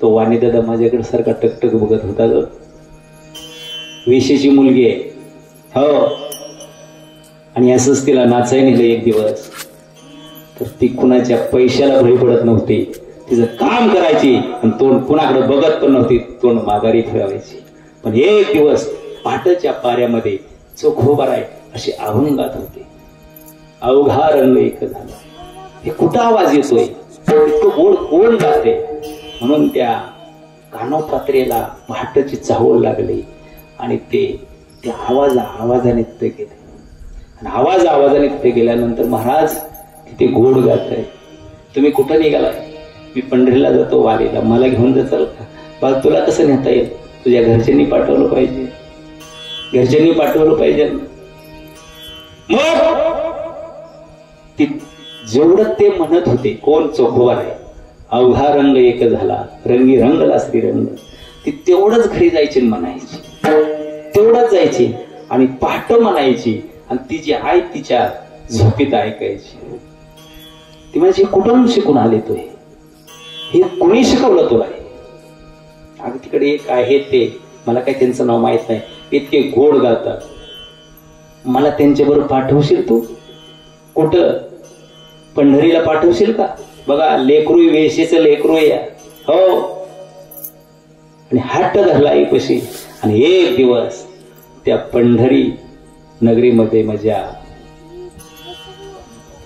तो वाणी दादा माझ्याकडे सारखा टकटक बघत होता ग, वेशीची मुलगी आहे. हो. आणि असंच तिला नाचाय नेलं एक दिवस. तर ती कुणाच्या पैशाला बळी पडत नव्हती. तिचं काम करायची आणि तोंड कुणाकडे बघत पण नव्हती, तोंड माघारी ठेवायची. पण एक दिवस पहाटेच्या पाऱ्यामध्ये चोखोबार आहे अशी अभंगात होते. अवघा रंग एक झाला. हे कुठं आवाज येतोय? इतकं गोड कोण गाते? म्हणून त्या कानोपात्रेला पहाटेची चाहूल लागली आणि ते त्या आवाजाने तिथे गेले. आणि आवाजाने तिथे गेल्यानंतर, महाराज किती गोड गात आहे, तुम्ही कुठं निघालाय? मी पंढरीला जातो वारीला, मला घेऊन जाचाल का? बा तुला कसं नेता येईल? तुझ्या घरच्यांनी पाठवलं पाहिजे, घरच्यांनी पाठवलं पाहिजे. मग जेवढं ते म्हणत होते, कोण चोखोबार आहे, अवघा रंग एक झाला, रंगी रंगला श्रीरंग, ती तेवढंच घरी जायची म्हणायची, तेवढंच जायची आणि पहाट म्हणायची. आणि तिची आई तिच्या झोपीत ऐकायची. ती म्हणजे कुठून शिकून आले तू? हे कुणी शिकवलं तुला? अगं तिकडे एक आहे ते, मला काही त्यांचं नाव माहित नाही, इतके गोड गातात, मला त्यांच्याबरोबर पाठवशील तू? कुठं? पंढरीला पाठवशील का? बघा लेकरू वेशीचं लेकरू या हो. आणि हट्ट धरला आईपाशी. आणि एक दिवस त्या पंढरी नगरीमध्ये माझ्या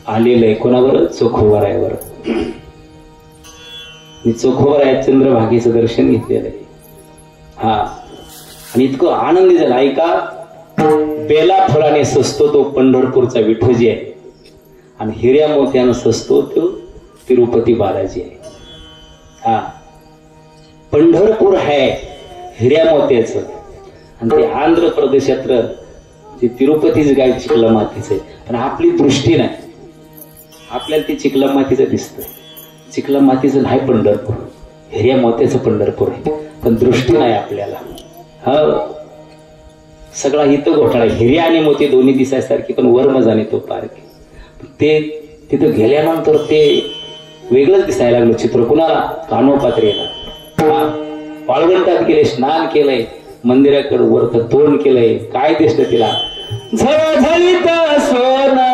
आलेलं कोणावर? चोखोबारायावर. मी चोखोबाराया चंद्रभागेचं दर्शन घेतलेलं आहे. हा, आणि इतकं आनंदी झाला. ऐका, बेला फळाने सजतो तो पंढरपूरचा विठोजी आहे, आणि हिऱ्या मोत्यानं सजतो तो तिरुपती बालाजी आहे. हा, पंढरपूर आहे हिऱ्या मोत्याचं, आणि ते आंध्र प्रदेशातलं ते तिरुपतीच गाय चिखला मातीचं आहे. पण आपली दृष्टी नाही, आपल्याला ते चिखला मातीचं दिसतंय. चिखला मातीचं नाही पंढरपूर, हिऱ्या मोत्याचं पंढरपूर आहे, पण दृष्टी नाही आपल्याला. हा, सगळा इथं घोटाळा, हिऱ्या आणि मोती दोन्ही दिसायसारखी, पण वर मजा नाही तो पार्क. ते तिथं गेल्यानंतर ते वेगळंच दिसायला लागलं चित्र. कुणाला? कानोपात्रेला. हा, वाळवंटात गेले, स्नान केलंय, मंदिराकडे वरत तोंड केलंय, काय दिसतं तिला? झळझळीत सोना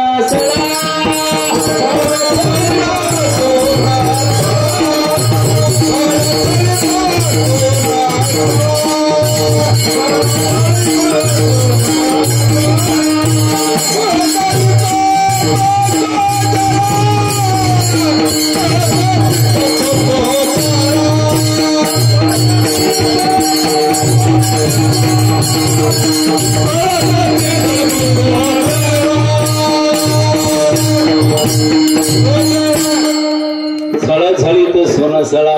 झळझळीत सोनं सळा,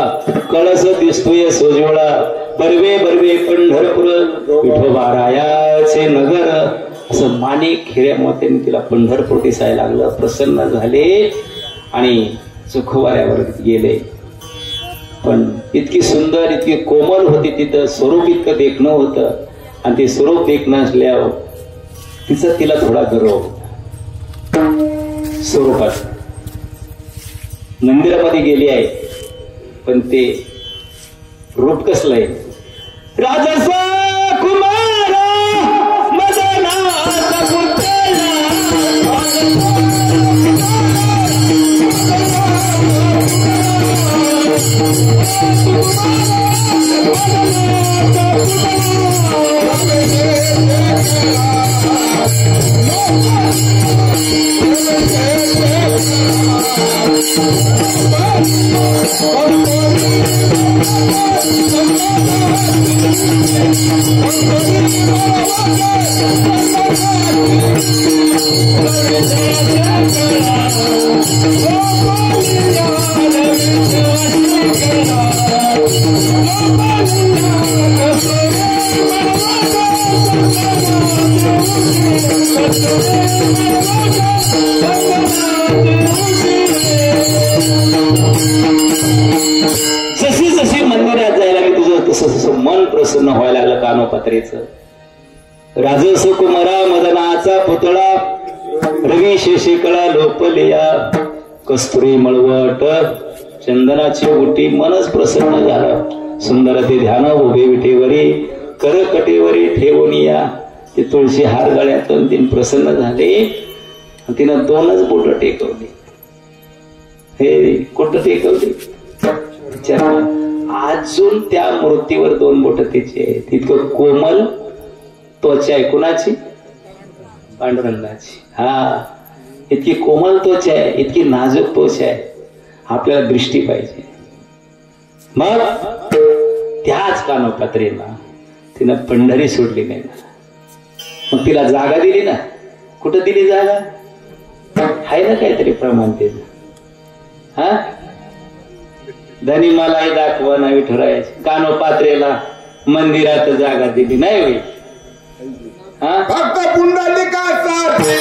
कळस दिसतोय सोजवळा, बरवे बरवे पंढरपूर विठोबारायाचे नगर. असं माणिक हिऱ्या मोत्याने तिला पंढरपूर दिसायला लागलं. प्रसन्न झाले आणि चोखोबाऱ्यावर गेले. पण इतकी सुंदर, इतकी कोमल होती तिथं, स्वरूप इतकं देखणं होतं. आणि ते स्वरूप देखणं असल्यावर तिचं तिला थोडा गर्व होता स्वरूपात. मंदिरामध्ये गेली आहे, पण ते रूप कसलं आहे? राजसा कुमारा मदनाचा पुतळा, जशी जशी मंदिरात जायला मी तुझं तसं तसं मन प्रसन्न व्हायला लागलं. कानोपात्रेचं राजस कुमारा मदनाचा पुतळा, रवी शेषिकळा लोपलिया, कस्तुरी मळवट चंदनाची उटी, मनच प्रसन्न झालं. सुंदर ते ध्यान उभे विठेवरी, करकटेवरी ठेवूनिया. ते तुळशी हार गळ्यातून तीन प्रसन्न झाले. तिनं दोनच बोट टेकवली. हे कुठं टेकवली? अजून त्या मूर्तीवर दोन बोट तिचे आहेत. इतकं कोमल त्वचा आहे. कुणाची? पांडुरंगाची. हा, इतकी कोमल त्वचा आहे, इतकी नाजूक त्वचा आहे. आपल्याला दृष्टी पाहिजे. मग त्याच कानोपात्रेला तिनं पंढरी सोडली नाही. मग तिला जागा दिली ना. कुठं दिली जागा? आहे ना काहीतरी प्रमाण त्याचं. हा, धनी मलाही दाखवा ना विठुरायाची कानोपात्रेला मंदिरात जागा दिली नाही होई. हा फक्त पुंडलिकासाठी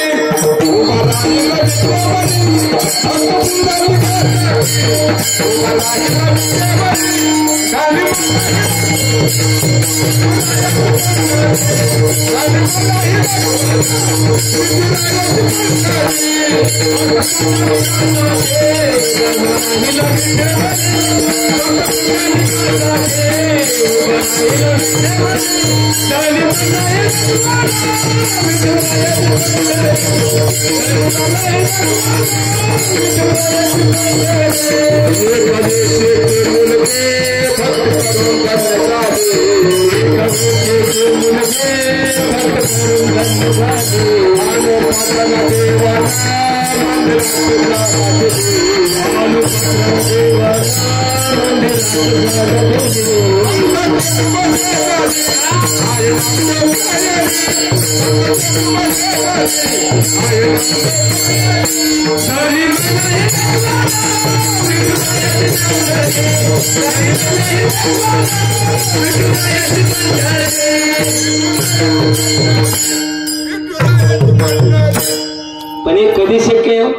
पण हे कधी शक्य हो?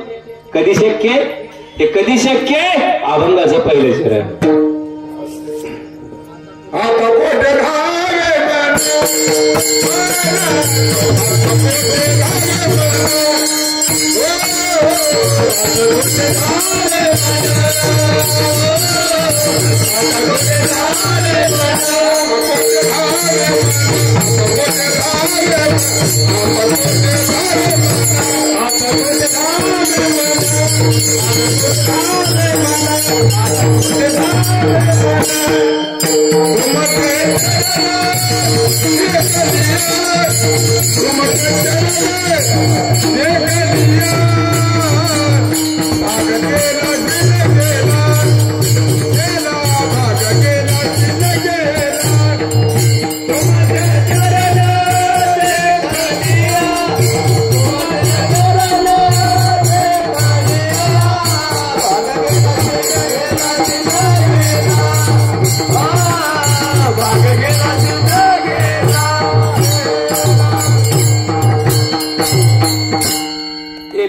कधी शक्य हे कधी शक्य अभंगाचं पहिलं चरण.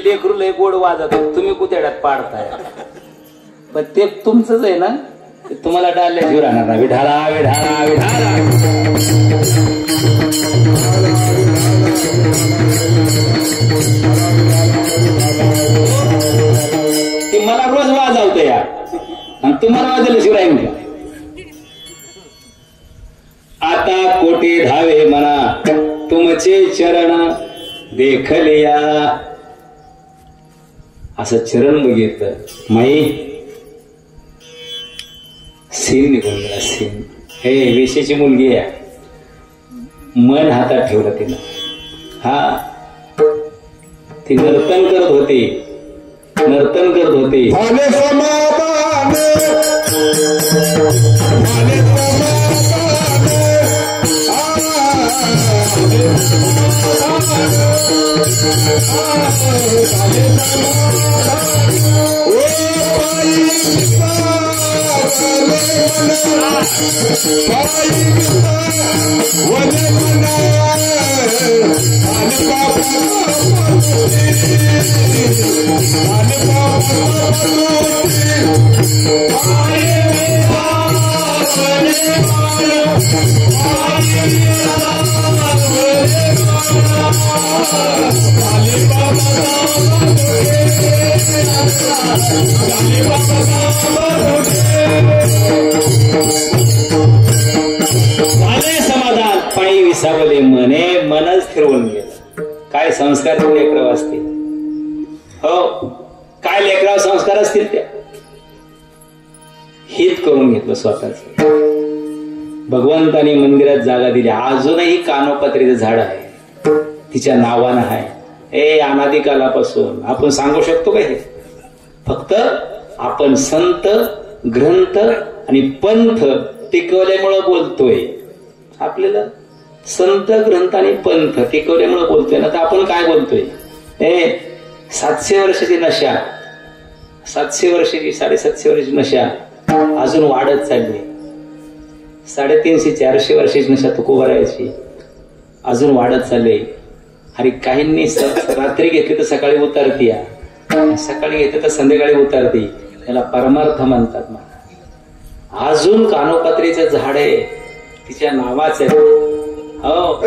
लेकरू लय गोड वाजत तुम्ही कुत्याड्यात पाडताय पण ते तुमचंच आहे ना. तुम्हाला डाळल्याशिवाय राहणार ना. विढाळा विढाळा विढाळा ती मला रोज वाजवत यार आणि तुम्हाला वाजवल्याशिवाय राहील. आता कोटी धावे म्हणा तुमचे चरण देखलिया. असं चरण बघितलं माई सीन निघून गेला. सीन हे वेशेची मुलगी आहे. मन हातात ठेवलं तिनं. हा ती नर्तन करत होती. नर्तन करत होती. समाधान पायी विसावले मने मनच फिरवून गेलं. काय संस्कार लेकराव असतील. हो काय लेकराव संस्कार असतील त्या. हित करून घेतलं स्वतःच. भगवंतानी मंदिरात जागा दिली. अजूनही कानोपात्रीचं झाड आहे. तिच्या नावानं आहे. अनादिकालापासून आपण सांगू शकतो का हे. फक्त आपण संत ग्रंथ आणि पंथ टिकवल्यामुळे बोलतोय. आपल्याला संत ग्रंथ आणि पंथ टिकवल्यामुळे बोलतोय ना. तर आपण काय बोलतोय. 700 वर्षाची नशा, 700 वर्षाची 750 वर्षाची नशा अजून वाढत चालली. 350-400 वर्षाची नशा तुकोबरायची अजून वाढत चालली. अरे काहींनी रात्री घेतली तर सकाळी उतरती, सकाळी घेतली तर संध्याकाळी उतरती. त्याला परमार्थ म्हणतात. अजून कानोपात्रीचं झाड आहे, तिच्या नावाच आहे. हो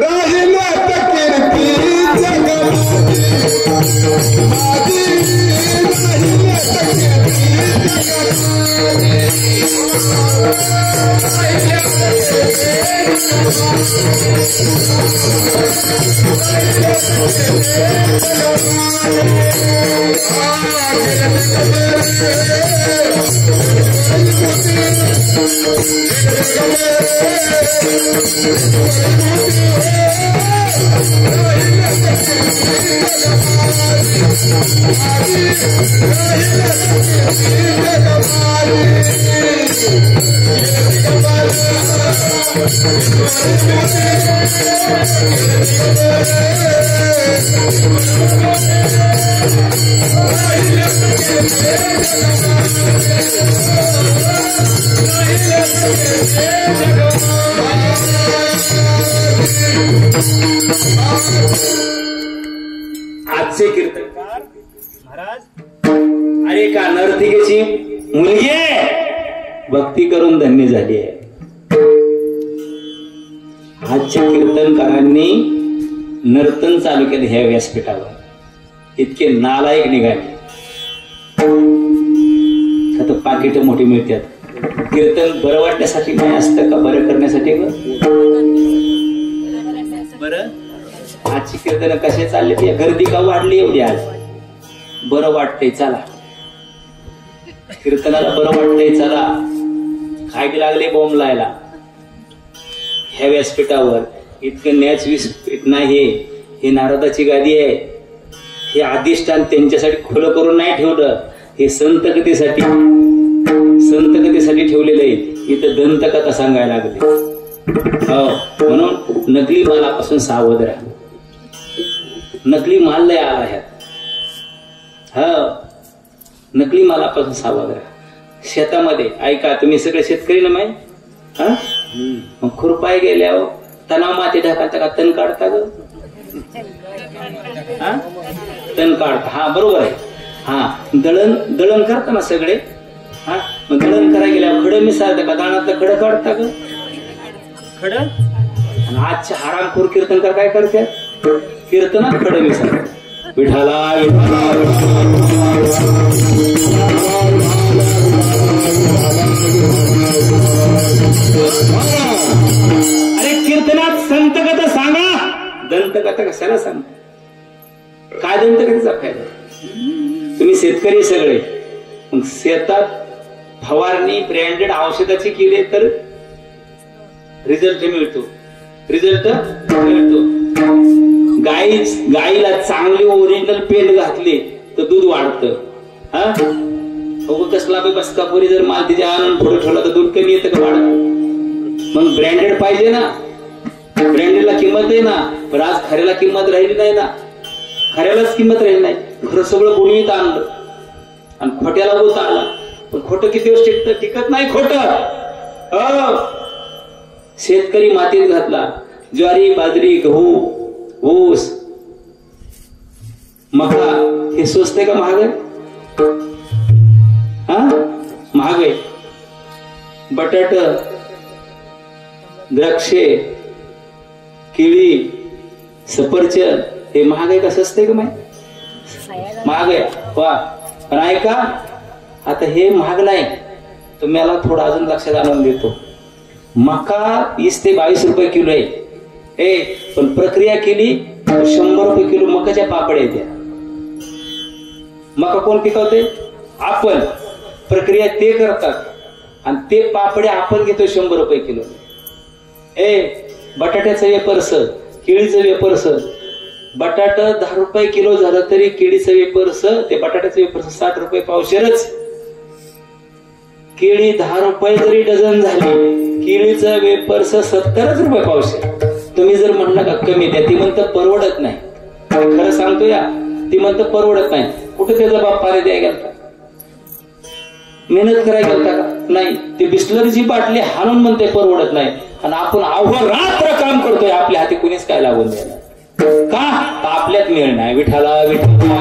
आजचे कीर्तनकार महाराज, अरे का नर्तिकेची मुलगी आहे, भक्ती करून धन्य झाली आहे. आजच्या कीर्तनकारांनी नर्तन चालू केलं ह्या व्यासपीठावर. इतके नालायक निघाले. आता पाकिट मोठी मिळतात. कीर्तन बरं वाटण्यासाठी नाही असतं का, बरं करण्यासाठी? बरं आजची कीर्तन कसे चालले, ती गर्दी का वाढली एवढी आज? बरं वाटतंय चला, कीर्तनाला बरं वाटतंय चला. काय बी लागले बॉम्ब लायला ह्या व्यासपीठावर. इतकं नॅच विस्पीठ नाही. हे नारदाची गादी आहे. हे अधिष्ठान त्यांच्यासाठी खुलं करून नाही ठेवलं. हे संत कथेसाठी ठेवलेलं आहे. इथं दंतकथा सांगायला लागले. हो म्हणून नकली मालापासून सावध राहा. नकली माल लय आला ह्यात. हो नकली मालापासून सावध राहा. शेतामध्ये ऐका, तुम्ही सगळे शेतकरी ना माहीत. मग खुरपाय गेल्यावर तणाव माती ढाकालता का, तण काढता ग? तण काढता. हा बरोबर आहे. हा दळण करता ना सगळे. हा मग दळण करायला गेल्यावर खडं मिसाळतं का, दाणातलं खडं काढता ग? खडं. आणि आजच्या हरामखोर कीर्तनकार काय करतात, कीर्तनात खडं मिसाळतात. विठाला अरे कीर्तनात संत कथा सांगा, दंतकथा कशाला सांग? काय दंतकथेचा फायदा? तुम्ही शेतकरी सगळे, मग शेतात फवारणी ब्रँडेड औषधाची केली तर रिझल्ट मिळतो. गाईला चांगली ओरिजिनल पेंड घातली तर दूध वाढतं. हा कसला बसकापुरी जर माल तिच्या आणून पुढे ठेवला तर दूध कमी येतं का वाढत? मग ब्रँडेड पाहिजे ना. ब्रँडेडला किंमत आहे ना. पण आज खऱ्याला किंमत राहिली नाही ना. खऱ्यालाच किंमत राहिली नाही. खरं सगळं गुणवीत आणलं आणि खोट्याला होत आला. पण खोटं किती दिवस टिकत नाही. खोटं शेतकरी मातीत घातला. ज्वारी, बाजरी, गहू, ऊस, मका हे स्वस्त आहे का महाग आहे? महाग आहे. बटाट, द्राक्षे, केळी, सफरचंद हे महाग आहे का स्वस्त आहे का? महाग आहे. वा पण ऐका, आता हे महाग नाही. तुम्हाला थोडं अजून लक्षात आणून देतो. मका 20 ते 22 रुपये किलो आहे. पण प्रक्रिया केली 100 रुपये किलो मकाच्या पापड्या येत्या. मका कोण पिकवते? आपण. प्रक्रिया ते करतात आणि ते पापड्या आपण घेतो 100 रुपये किलो. बटाट्याचं वेपर्स, केळीचं वेपर्स. बटाट 10 रुपये किलो झालं तरी केळीचं वेपर्स, ते बटाट्याचं वेपर्स 60 रुपये पावशेरच. केळी 10 रुपये जरी डझन झाली, केळीचं वेपर्स 70 रुपये पावशेर. तुम्ही जर म्हणलं का कमी द्या, ती म्हणतं परवडत नाही. खरं सांगतो या, ती म्हणतं परवडत नाही. कुठे त्याचा बाप पाणी द्यायला गेलता? मेहनत करायला गेलता का? नाही, ते बिस्लरीची बाटली हाणून म्हणते परवडत नाही, आणि आपण अहोरात्र काम करतोय, आपल्या हाती कुणीच काय लागून द्यायला का? आपल्यात मिळ नाही. विठाला विठ्ठला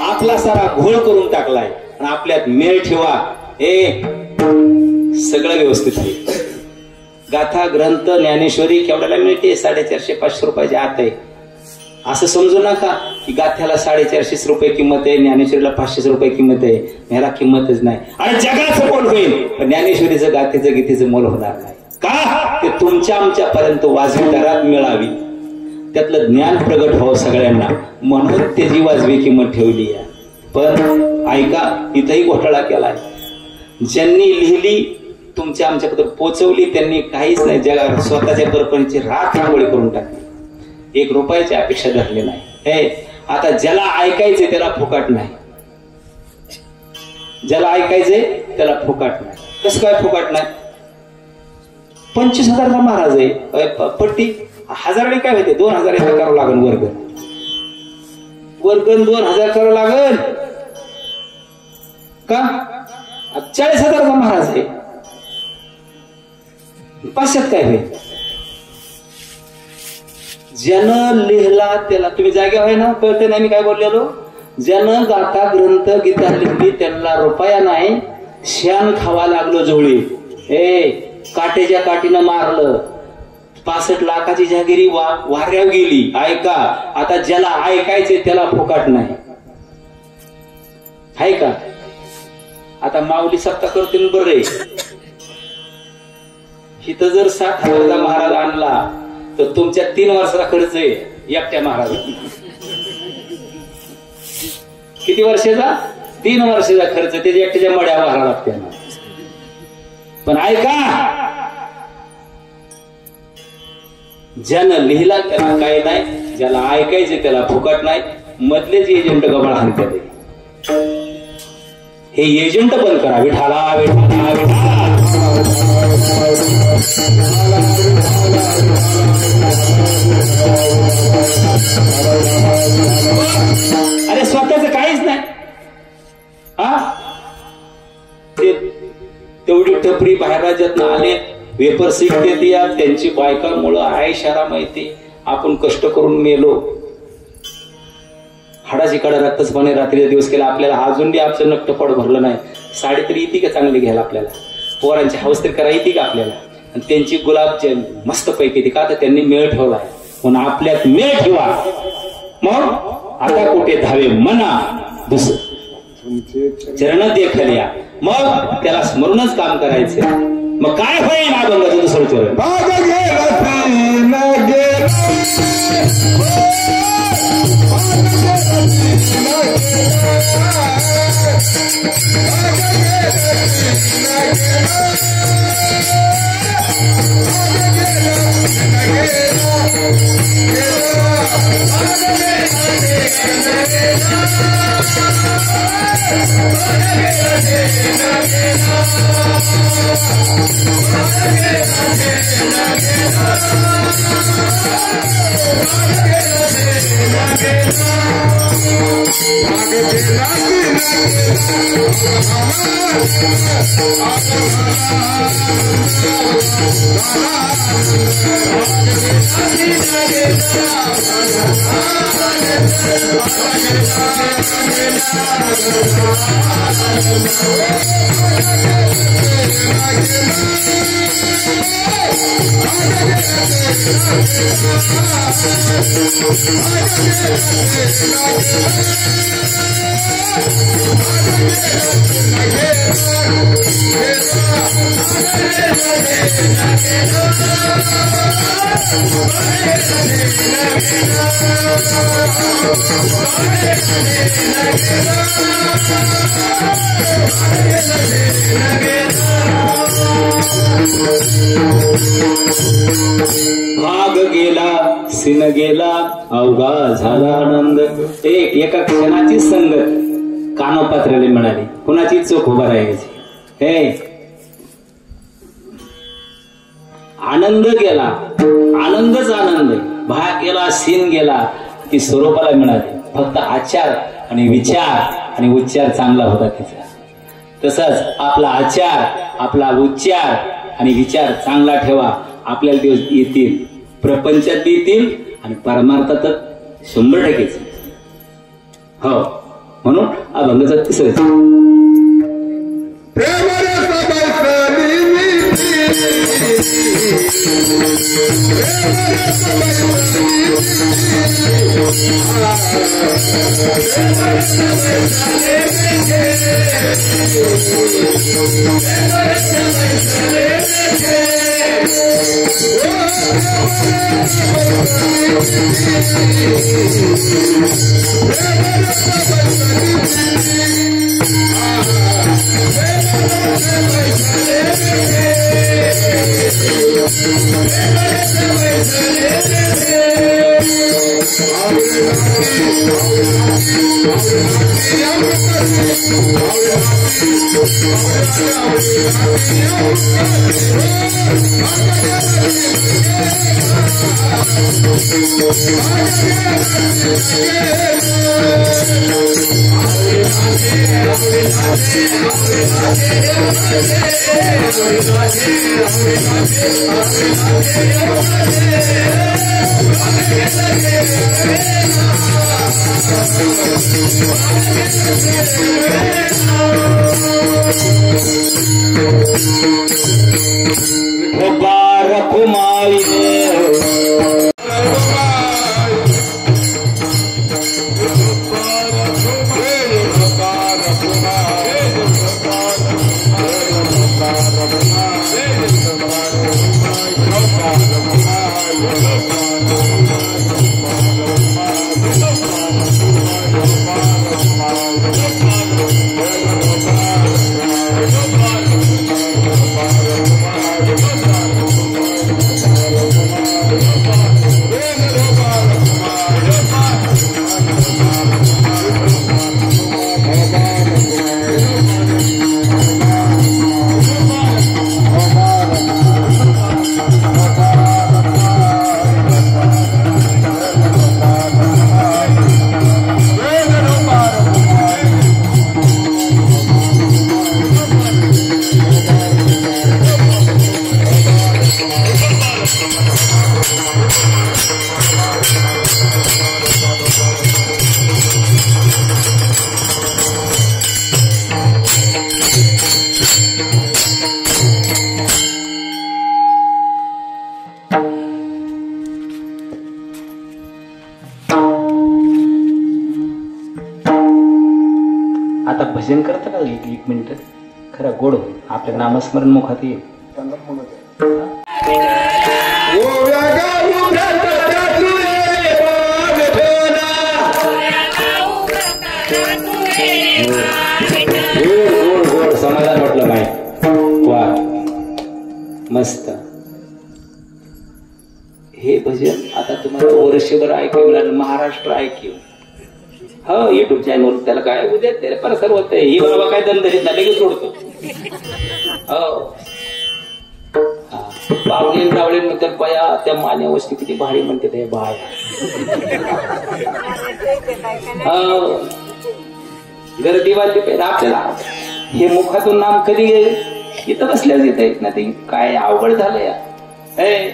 आपला सारा घोळ करून टाकलाय, आणि आपल्यात मेळ ठेवा. हे सगळं व्यवस्थित आहे. गाथा ग्रंथ ज्ञानेश्वरी केवढ्याला मिळते? 450-500 रुपयाच्या आत आहे. असं समजू नका की गाथ्याला 450 रुपये किंमत आहे, ज्ञानेश्वरीला 500 रुपये किंमत आहे, ह्याला किंमतच नाही. आणि जगाचं मोल होईल, पण ज्ञानेश्वरीचं गाथेचं गीतेचं मोल होणार नाही. का? ते तुमच्या आमच्यापर्यंत वाजवी दरात मिळावी, त्यातलं ज्ञान प्रगट व्हावं सगळ्यांना, म्हणून त्याची वाजवी किंमत ठेवली आहे. पण ऐका, इथंही घोटाळा केलाय. ज्यांनी लिहिली तुमच्या आमच्याकडे पोचवली, त्यांनी काहीच नाही, जगा स्वतःच्या परपंची रात रांगोळी करून टाकली. 1 रुपयाची अपेक्षा धरली नाही. हे आता ज्याला ऐकायचे त्याला फुकाट नाही, ज्याला ऐकायचे त्याला फुकाट नाही. कसं काय फुकाट नाही? 25,000चा महाराज आहे, पट्टी 1000 काय होते? 2000 करावं लागेल. वर्गण 2000 करावं लागेल का? 40,000चा महाराज आहे, 500 काय होईल? ज्यानं लिहिला त्याला, तुम्ही जागे आहे ना, कळते नाही मी काय बोललेलो? ज्यानं गाथा ग्रंथ गीता लिहिली त्यांना रुपया नाही, शान खावा लागलो जोळी. काटेच्या काठीनं मारलं, 65 लाखाची जहागिरी वाऱ्यावर गेली. ऐका, आता ज्याला ऐकायचे त्याला फुकाट नाही, आहे का? आता माऊली सत्ता करतील बरे. इथं जर 60,000चा महाराज आणला तर तुमच्या 3 वर्षाचा खर्च आहे एकट्या महाराज. किती वर्षाचा? 3 वर्षाचा खर्च, त्याच्या एकट्याच्या मड्या भरावा लागते. पण ऐका, ज्यानं लिहिला त्याला काय नाही, ज्याला ऐकायचे त्याला फुकट नाही. मधलेच एजंट गबाळ हाणते. हे एजंट बंद करा. विठाला विठाला विठाला. अरे स्वतःच काहीच नाही. तेवढी टपरी बाहेर राज्यात आले, वेपर सीट देते, त्यांची बायकांमुळं आहे शहरा माहिती. आपण कष्ट करून मेलो, हाडाची कडा रक्तच पाणी रात्रीचा दिवस केला. आपल्याला अजून बी आमचं नक्टपड भरलं नाही. साडी तरी येते का चांगली घ्यायला आपल्याला? पोरांची हवस तरी करा येते का आपल्याला? आणि त्यांची गुलाबची मस्त पैकी ती का? तर त्यांनी मेळ ठेवलाय, म्हणून आपल्यात मेळ ठेवा. मग आता कुठे धावे मना दुसरं चरण देखल्या, मग त्याला स्मरूनच काम करायचं. मग काय होईल अभंगाचं दुसरं चरण? भाग गेला सिन गेला अवघा झाला आनंद. एका क्षणाची संगत कानोपात्राला मिळाली. कुणाची चोख उभा राहायची. हे आनंद गेला, आनंदच आनंद. भाग गेला सिन गेला, ती स्वरूपाला मिळाली. फक्त आचार आणि विचार आणि उच्चार चांगला होता तिचा. तसंच आपला आचार, आपला उच्चार आणि विचार चांगला ठेवा. आपल्याला दिवस येतील, प्रपंचात येतील आणि परमार्थात 100%. हो, म्हणून अभंगाचा तिसरं भजन करता का? एक मिनिट खरं गोड होईल, आपल्या नामस्मरण मुखात येईल. समाधान वाटलं माहिती. वा मस्त. हे भजन आता तुम्हाला वर्षभर ऐकू मिळालं, महाराष्ट्र ऐकू. हो, युट्यूब चॅनल त्याला काय उद्या त्याला प्रसार होत आहे. ही बाबा काय दंदरीत ना लगेच सोडतो. हो, पावले डावले नंतर पया त्या मान्या वस्ती किती भारी म्हणते ते बाय. हो, गर्दी वाटते पाहिजे आपल्याला. हे मुखातून नाम कधी इथं बसल्याच येत आहेत ना. ते काय अवघड झालं या,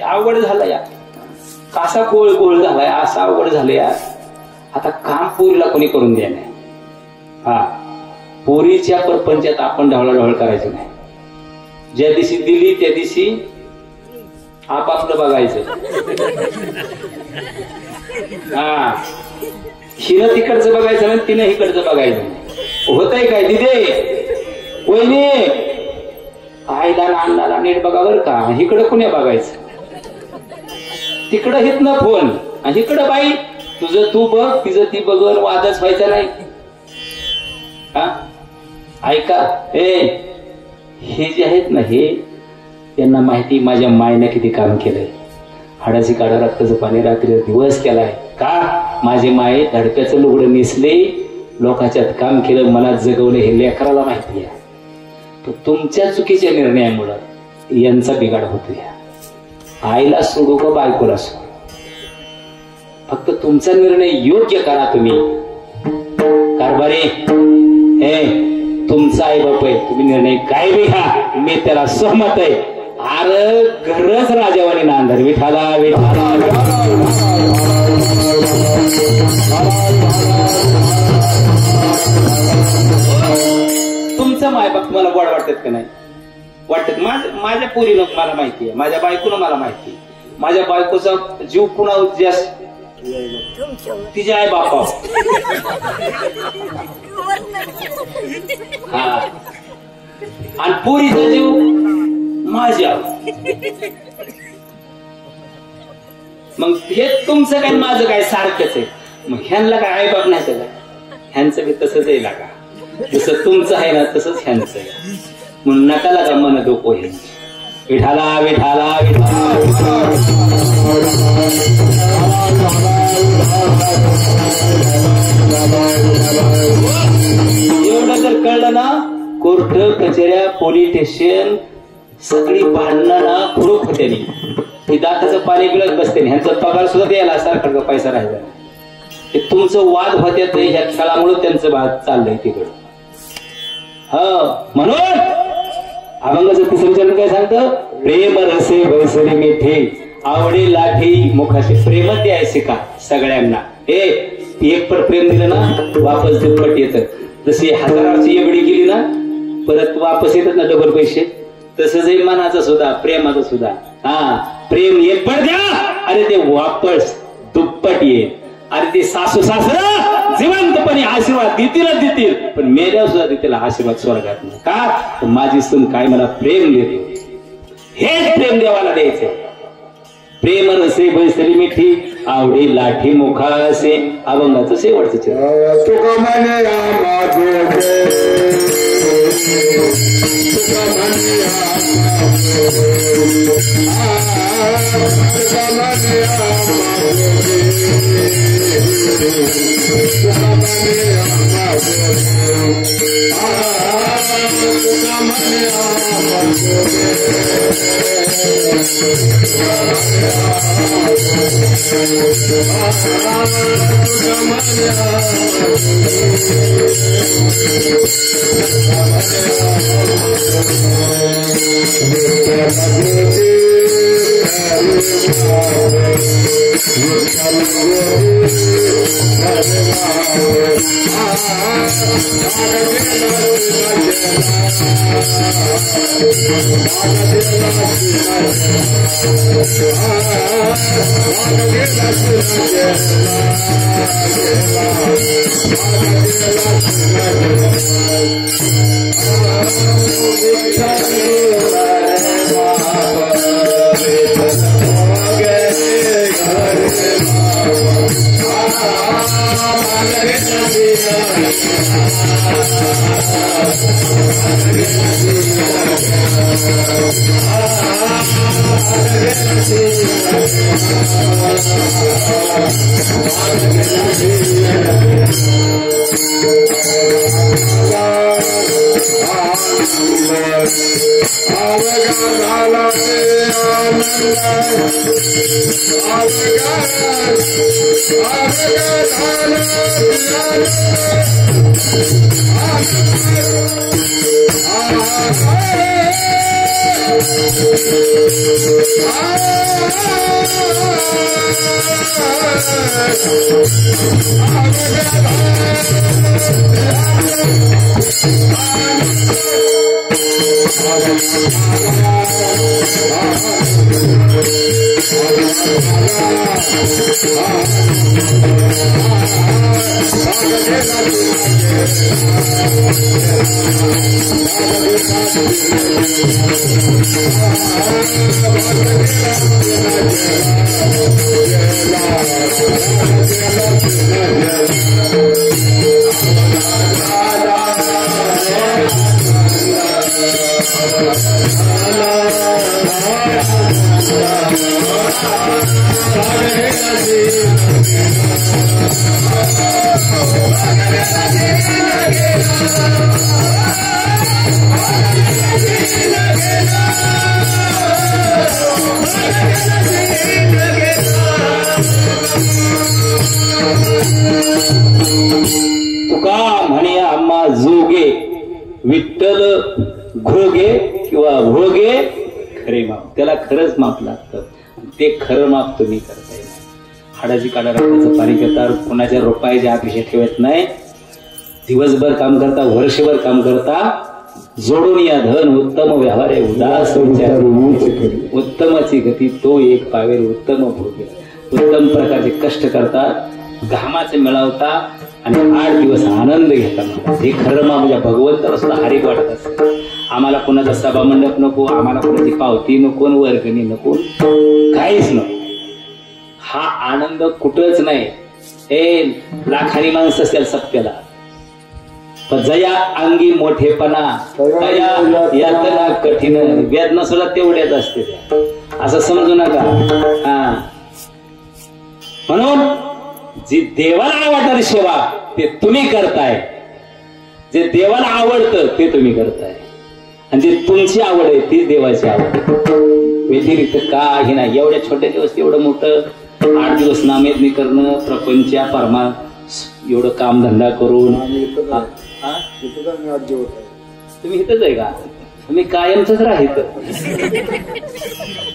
अवघड झालं या. कसा गोळ झालाय, असा अवघड झालं या. आता काम पोरीला कोणी करून द्या नाही. हा, पोरीच्या प्रपंचात आपण ढवळाढवळ करायचं नाही. ज्या दिवशी दिली त्या दिवशी आपापलं बघायचं. हा, हिनं तिकडचं बघायचं नाही, तिनं इकडचं बघायचं नाही. होतंय काय दिदे वहिनी, आईला नांदाला नीट बघा बर का. इकडं कुणी बघायचं, तिकडं हित ना फोन, आणि इकडं बाई तुझं तू बघ, तिचं ती बघ, वादच व्हायचा नाही. हा, ऐका, हे जे आहेत ना, हे त्यांना माहिती माझ्या मायनं किती काम केलंय. हाडाची काढा रक्ताचं पाणी रात्री दिवस केलाय. का माझे माये धडक्याचं लुगडं नेसले, लोकांच्यात काम केलं, मला जगवलं, हे लेकराला माहिती आहे. तो तुमच्या चुकीच्या निर्णयामुळं यांचा बिघाड होतो. या आईला सोडू का बायकोला सोडू, फक्त तुमचा निर्णय योग्य करा तुम्ही. कारभारी हे तुमचा आई बाप आहे, तुम्ही निर्णय काय बी घ्या, मी त्याला सहमत आहे. अरे घरच राजावानी नांदर. विठाला विठाला तुमचं मायबाप तुम्हाला गोड वाटतात का नाही? वाटतात. माझ्या पोरीनं मला माहिती आहे, माझ्या बायकोनं मला माहिती आहे. माझ्या बायकोचा जीव कुणा जास्त तिच्या आई बापा. हा आणि पोरीचा जीव माझ्या. मग हे तुमचं काय माझं काय सारखंच आहे. मग ह्यांना काय आई बाप नाही का? ह्यांचं बी तसंच आहे लागा. जसं तुमचं आहे ना तसंच ह्यांचं आहे. म्हणून नका लागा मन डोको हे. विठाला विठाला एवढं जर कळलं ना, कोर्ट कचेऱ्या पोलीस स्टेशन सगळी भांडणं ना खुरूक होते. ही दाताचं पाणी गिळत बसते. ह्यांचा पगार सुद्धा द्यायला सरकारचा पैसा राहिला. ते तुमचं वाद होत्यात ह्या खेळामुळे त्यांचं वाद चाललंय तिकडं. म्हणून अभंगाचं तिसरं चरण काय सांगतं? प्रेम रसे बैसरी मिठी आवडी लाठी मुखाशी. प्रेम द्यायचे का सगळ्यांना? एक पण प्रेम दिलं ना वापस दुप्पट येतं. जशी हजाराची एवढी गेली ना परत वापस येतात ना डबल पैसे, तसंच आहे मनाचं सुद्धा प्रेमाचं सुद्धा. प्रेम एक पण द्या अरे ते वापस दुप्पट येईल. अरे ते सासू सासरा जिवंतपणे आशीर्वाद देतीलच देतील, पण मेल्यावर सुद्धा देतील आशीर्वाद स्वर्गात. का? माझी सून काय मला प्रेम देते. हेच प्रेम देवाला द्यायचे. प्रेम रसे बैसरी मिठी आवडी लाठी मुखासे. अभंगाचं शेवटचं चित्र. तुका म्हणे घोगे किंवा भोगे खरे माप. त्याला खरंच माप लागतं. ते खरं माप तुम्ही करताय. हाडाची काढा रक्ताचं पाणी करता, कोणाच्या रुपयाच्या अपेक्षा ठेवत नाही. दिवसभर काम करता, वर्षभर काम करता, जोडून या धन उत्तम व्यवहार आहे उदास विचार उत्तमाची गती तो एक पावेल उत्तम भोगे. उत्तम प्रकारचे कष्ट करतात, घामाचे मिळवता आणि 8 दिवस आनंद घेतात. हे खरं मा म्हणजे भगवंताला सुद्धा हारीक वाटत असतं. आम्हाला कोणाचा सभामंडप नको, आम्हाला कोणाची पावती नको, वर्गणी नको, काहीच नको. हा आनंद कुठंच नाही. हे लाखानी माणसं असेल सत्याला, जया अंगी मोठेपणा तया यातना कठीण. वेदना सुद्धा तेवढ्याच असते, असं समजू नका. हा, म्हणून जी देवाला आवडणारी सेवा ते तुम्ही करताय, जे देवाला आवडतं ते तुम्ही करताय, आणि जे तुमची आवड आहे ती देवाची आवड. व्यतिरिक्त काही नाही. एवढ्या छोट्या दिवस एवढं मोठं 8 दिवस नामेदनी करणं, प्रपंच परमा एवढं कामधंदा करून. तुम्ही इथंच आहे का? तुम्ही कायमच राहित.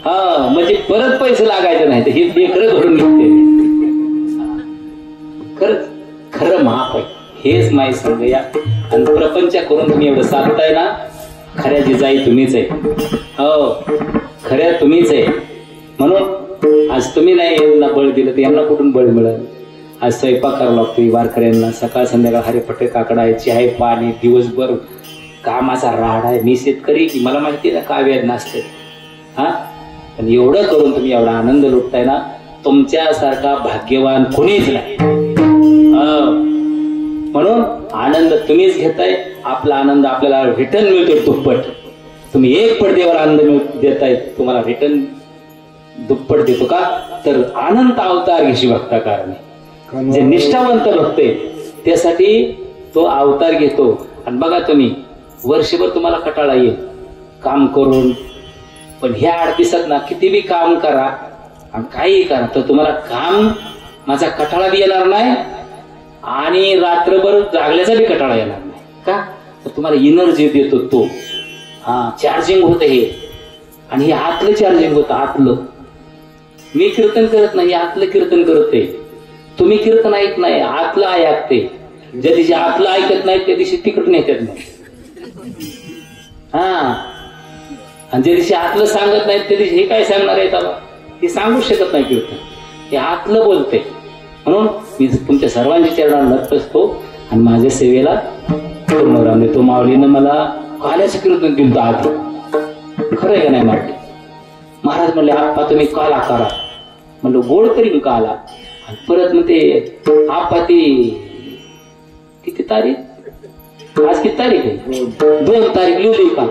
हा, म्हणजे परत पैसे लागायचे नाही. हे लेकरं करून निघते. खरंच खरं महाप आहे हेच माहीत सांगूया. आणि प्रपंच करून तुम्ही एवढं साधताय ना, खऱ्या जिजाई तुम्हीच आहे. हो, खऱ्या तुम्हीच आहे. म्हणून आज तुम्ही नाही यांना बळ दिलं तर यांना कुठून बळ मिळेल? आज स्वयंपाक करावा लागतो वारकऱ्यांना. सकाळ संध्याकाळ हरेपट्टे काकडायचे आहे, पाणी दिवसभर कामाचा राड आहे. मी शेतकरी, मला माहिती ना काय वेदना असते. हा, पण एवढं करून तुम्ही एवढा आनंद लुटताय ना, तुमच्यासारखा भाग्यवान कोणीच नाही. म्हणून आनंद तुम्हीच घेताय. आपला आनंद आपल्याला रिटर्न मिळतो दुप्पट. तुम्ही 1 पट देवाला आनंद देताय, तुम्हाला रिटर्न दुप्पट देतो. का तर अनंत अवतार घेशी भक्ता कारणे. जे निष्ठावंत भक्त आहे त्यासाठी तो अवतार घेतो. आणि बघा तुम्ही वर्षभर तुम्हाला कटाळा येईल काम करून, पण ह्या 8 दिवसात ना किती बी काम करा आणि काही करा तर तुम्हाला काम माझा कटाळा बी येणार नाही आणि रात्रभर जागल्याचा बी कटाळा येणार नाही. का तर तुम्हाला एनर्जी देतो तो. हा, चार्जिंग होतं हे. आणि हे आतलं चार्जिंग होतं. आतलं मी कीर्तन करत नाही, आतलं कीर्तन करते. तुम्ही कीर्तन ऐकत नाही, आतलं ऐकते. ज्या दिवशी आतलं ऐकत नाही त्या दिवशी तिकडून येतात नाही. हा, आणि ज्या दिवशी आतलं सांगत नाही त्या दिवशी हे काय सांगणार आहे? हे सांगू शकत नाही कीर्तन. हे आतलं बोलते. म्हणून मी तुमच्या सर्वांच्या चरणाला नत असतो आणि माझ्या सेवेला पूर्ण राम देतो. माऊलीनं मला काल्याचं कीर्तन दिलं आधी. खरं आहे का नाही माऊली? महाराज म्हणले आप्पा तुम्ही काला करा. म्हणलं गोड करीन काला. आणि परत मग ते आप्पा ती किती तारीख, आज किती तारीख आहे? 2 तारीख लिहिली का?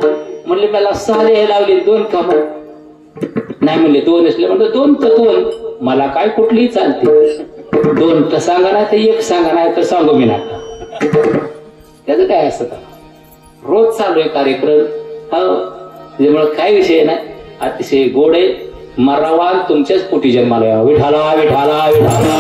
म्हणले मला 6 लिहायला लावले, 2 का? नाही म्हणले 2 असले. म्हणलं 2 तर 2, मला काय कुठलीही चालते. 2 तर सांगा नाही तर 1 सांगा, नाही तर सांगू मी नका. त्याचं काय असतं? रोज चालू आहे कार्यक्रम. त्याच्यामुळे काय विषय नाही, अतिशय गोड आहे. मरावा तुमच्याच पोटी जन्माला यावा. विठाला विठाला विठाला.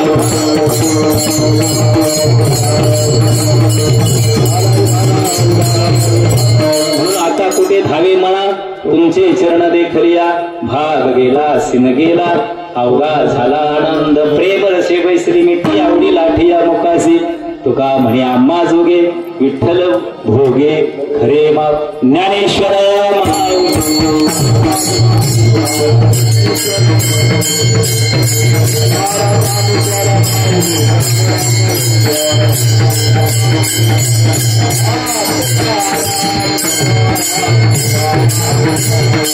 म्हणून आता कुठे धावे म्हणा तुमचे चरण देखलिया. भाग गेला सिन गेला अवघा झाला आनंद. प्रेम रसे बैसली मिठी आवडी लाठिया मुकासी. तुका म्हणे आम्हा जोगे विठ्ठल भोगे खरे मा. ज्ञानेश्वर महाराज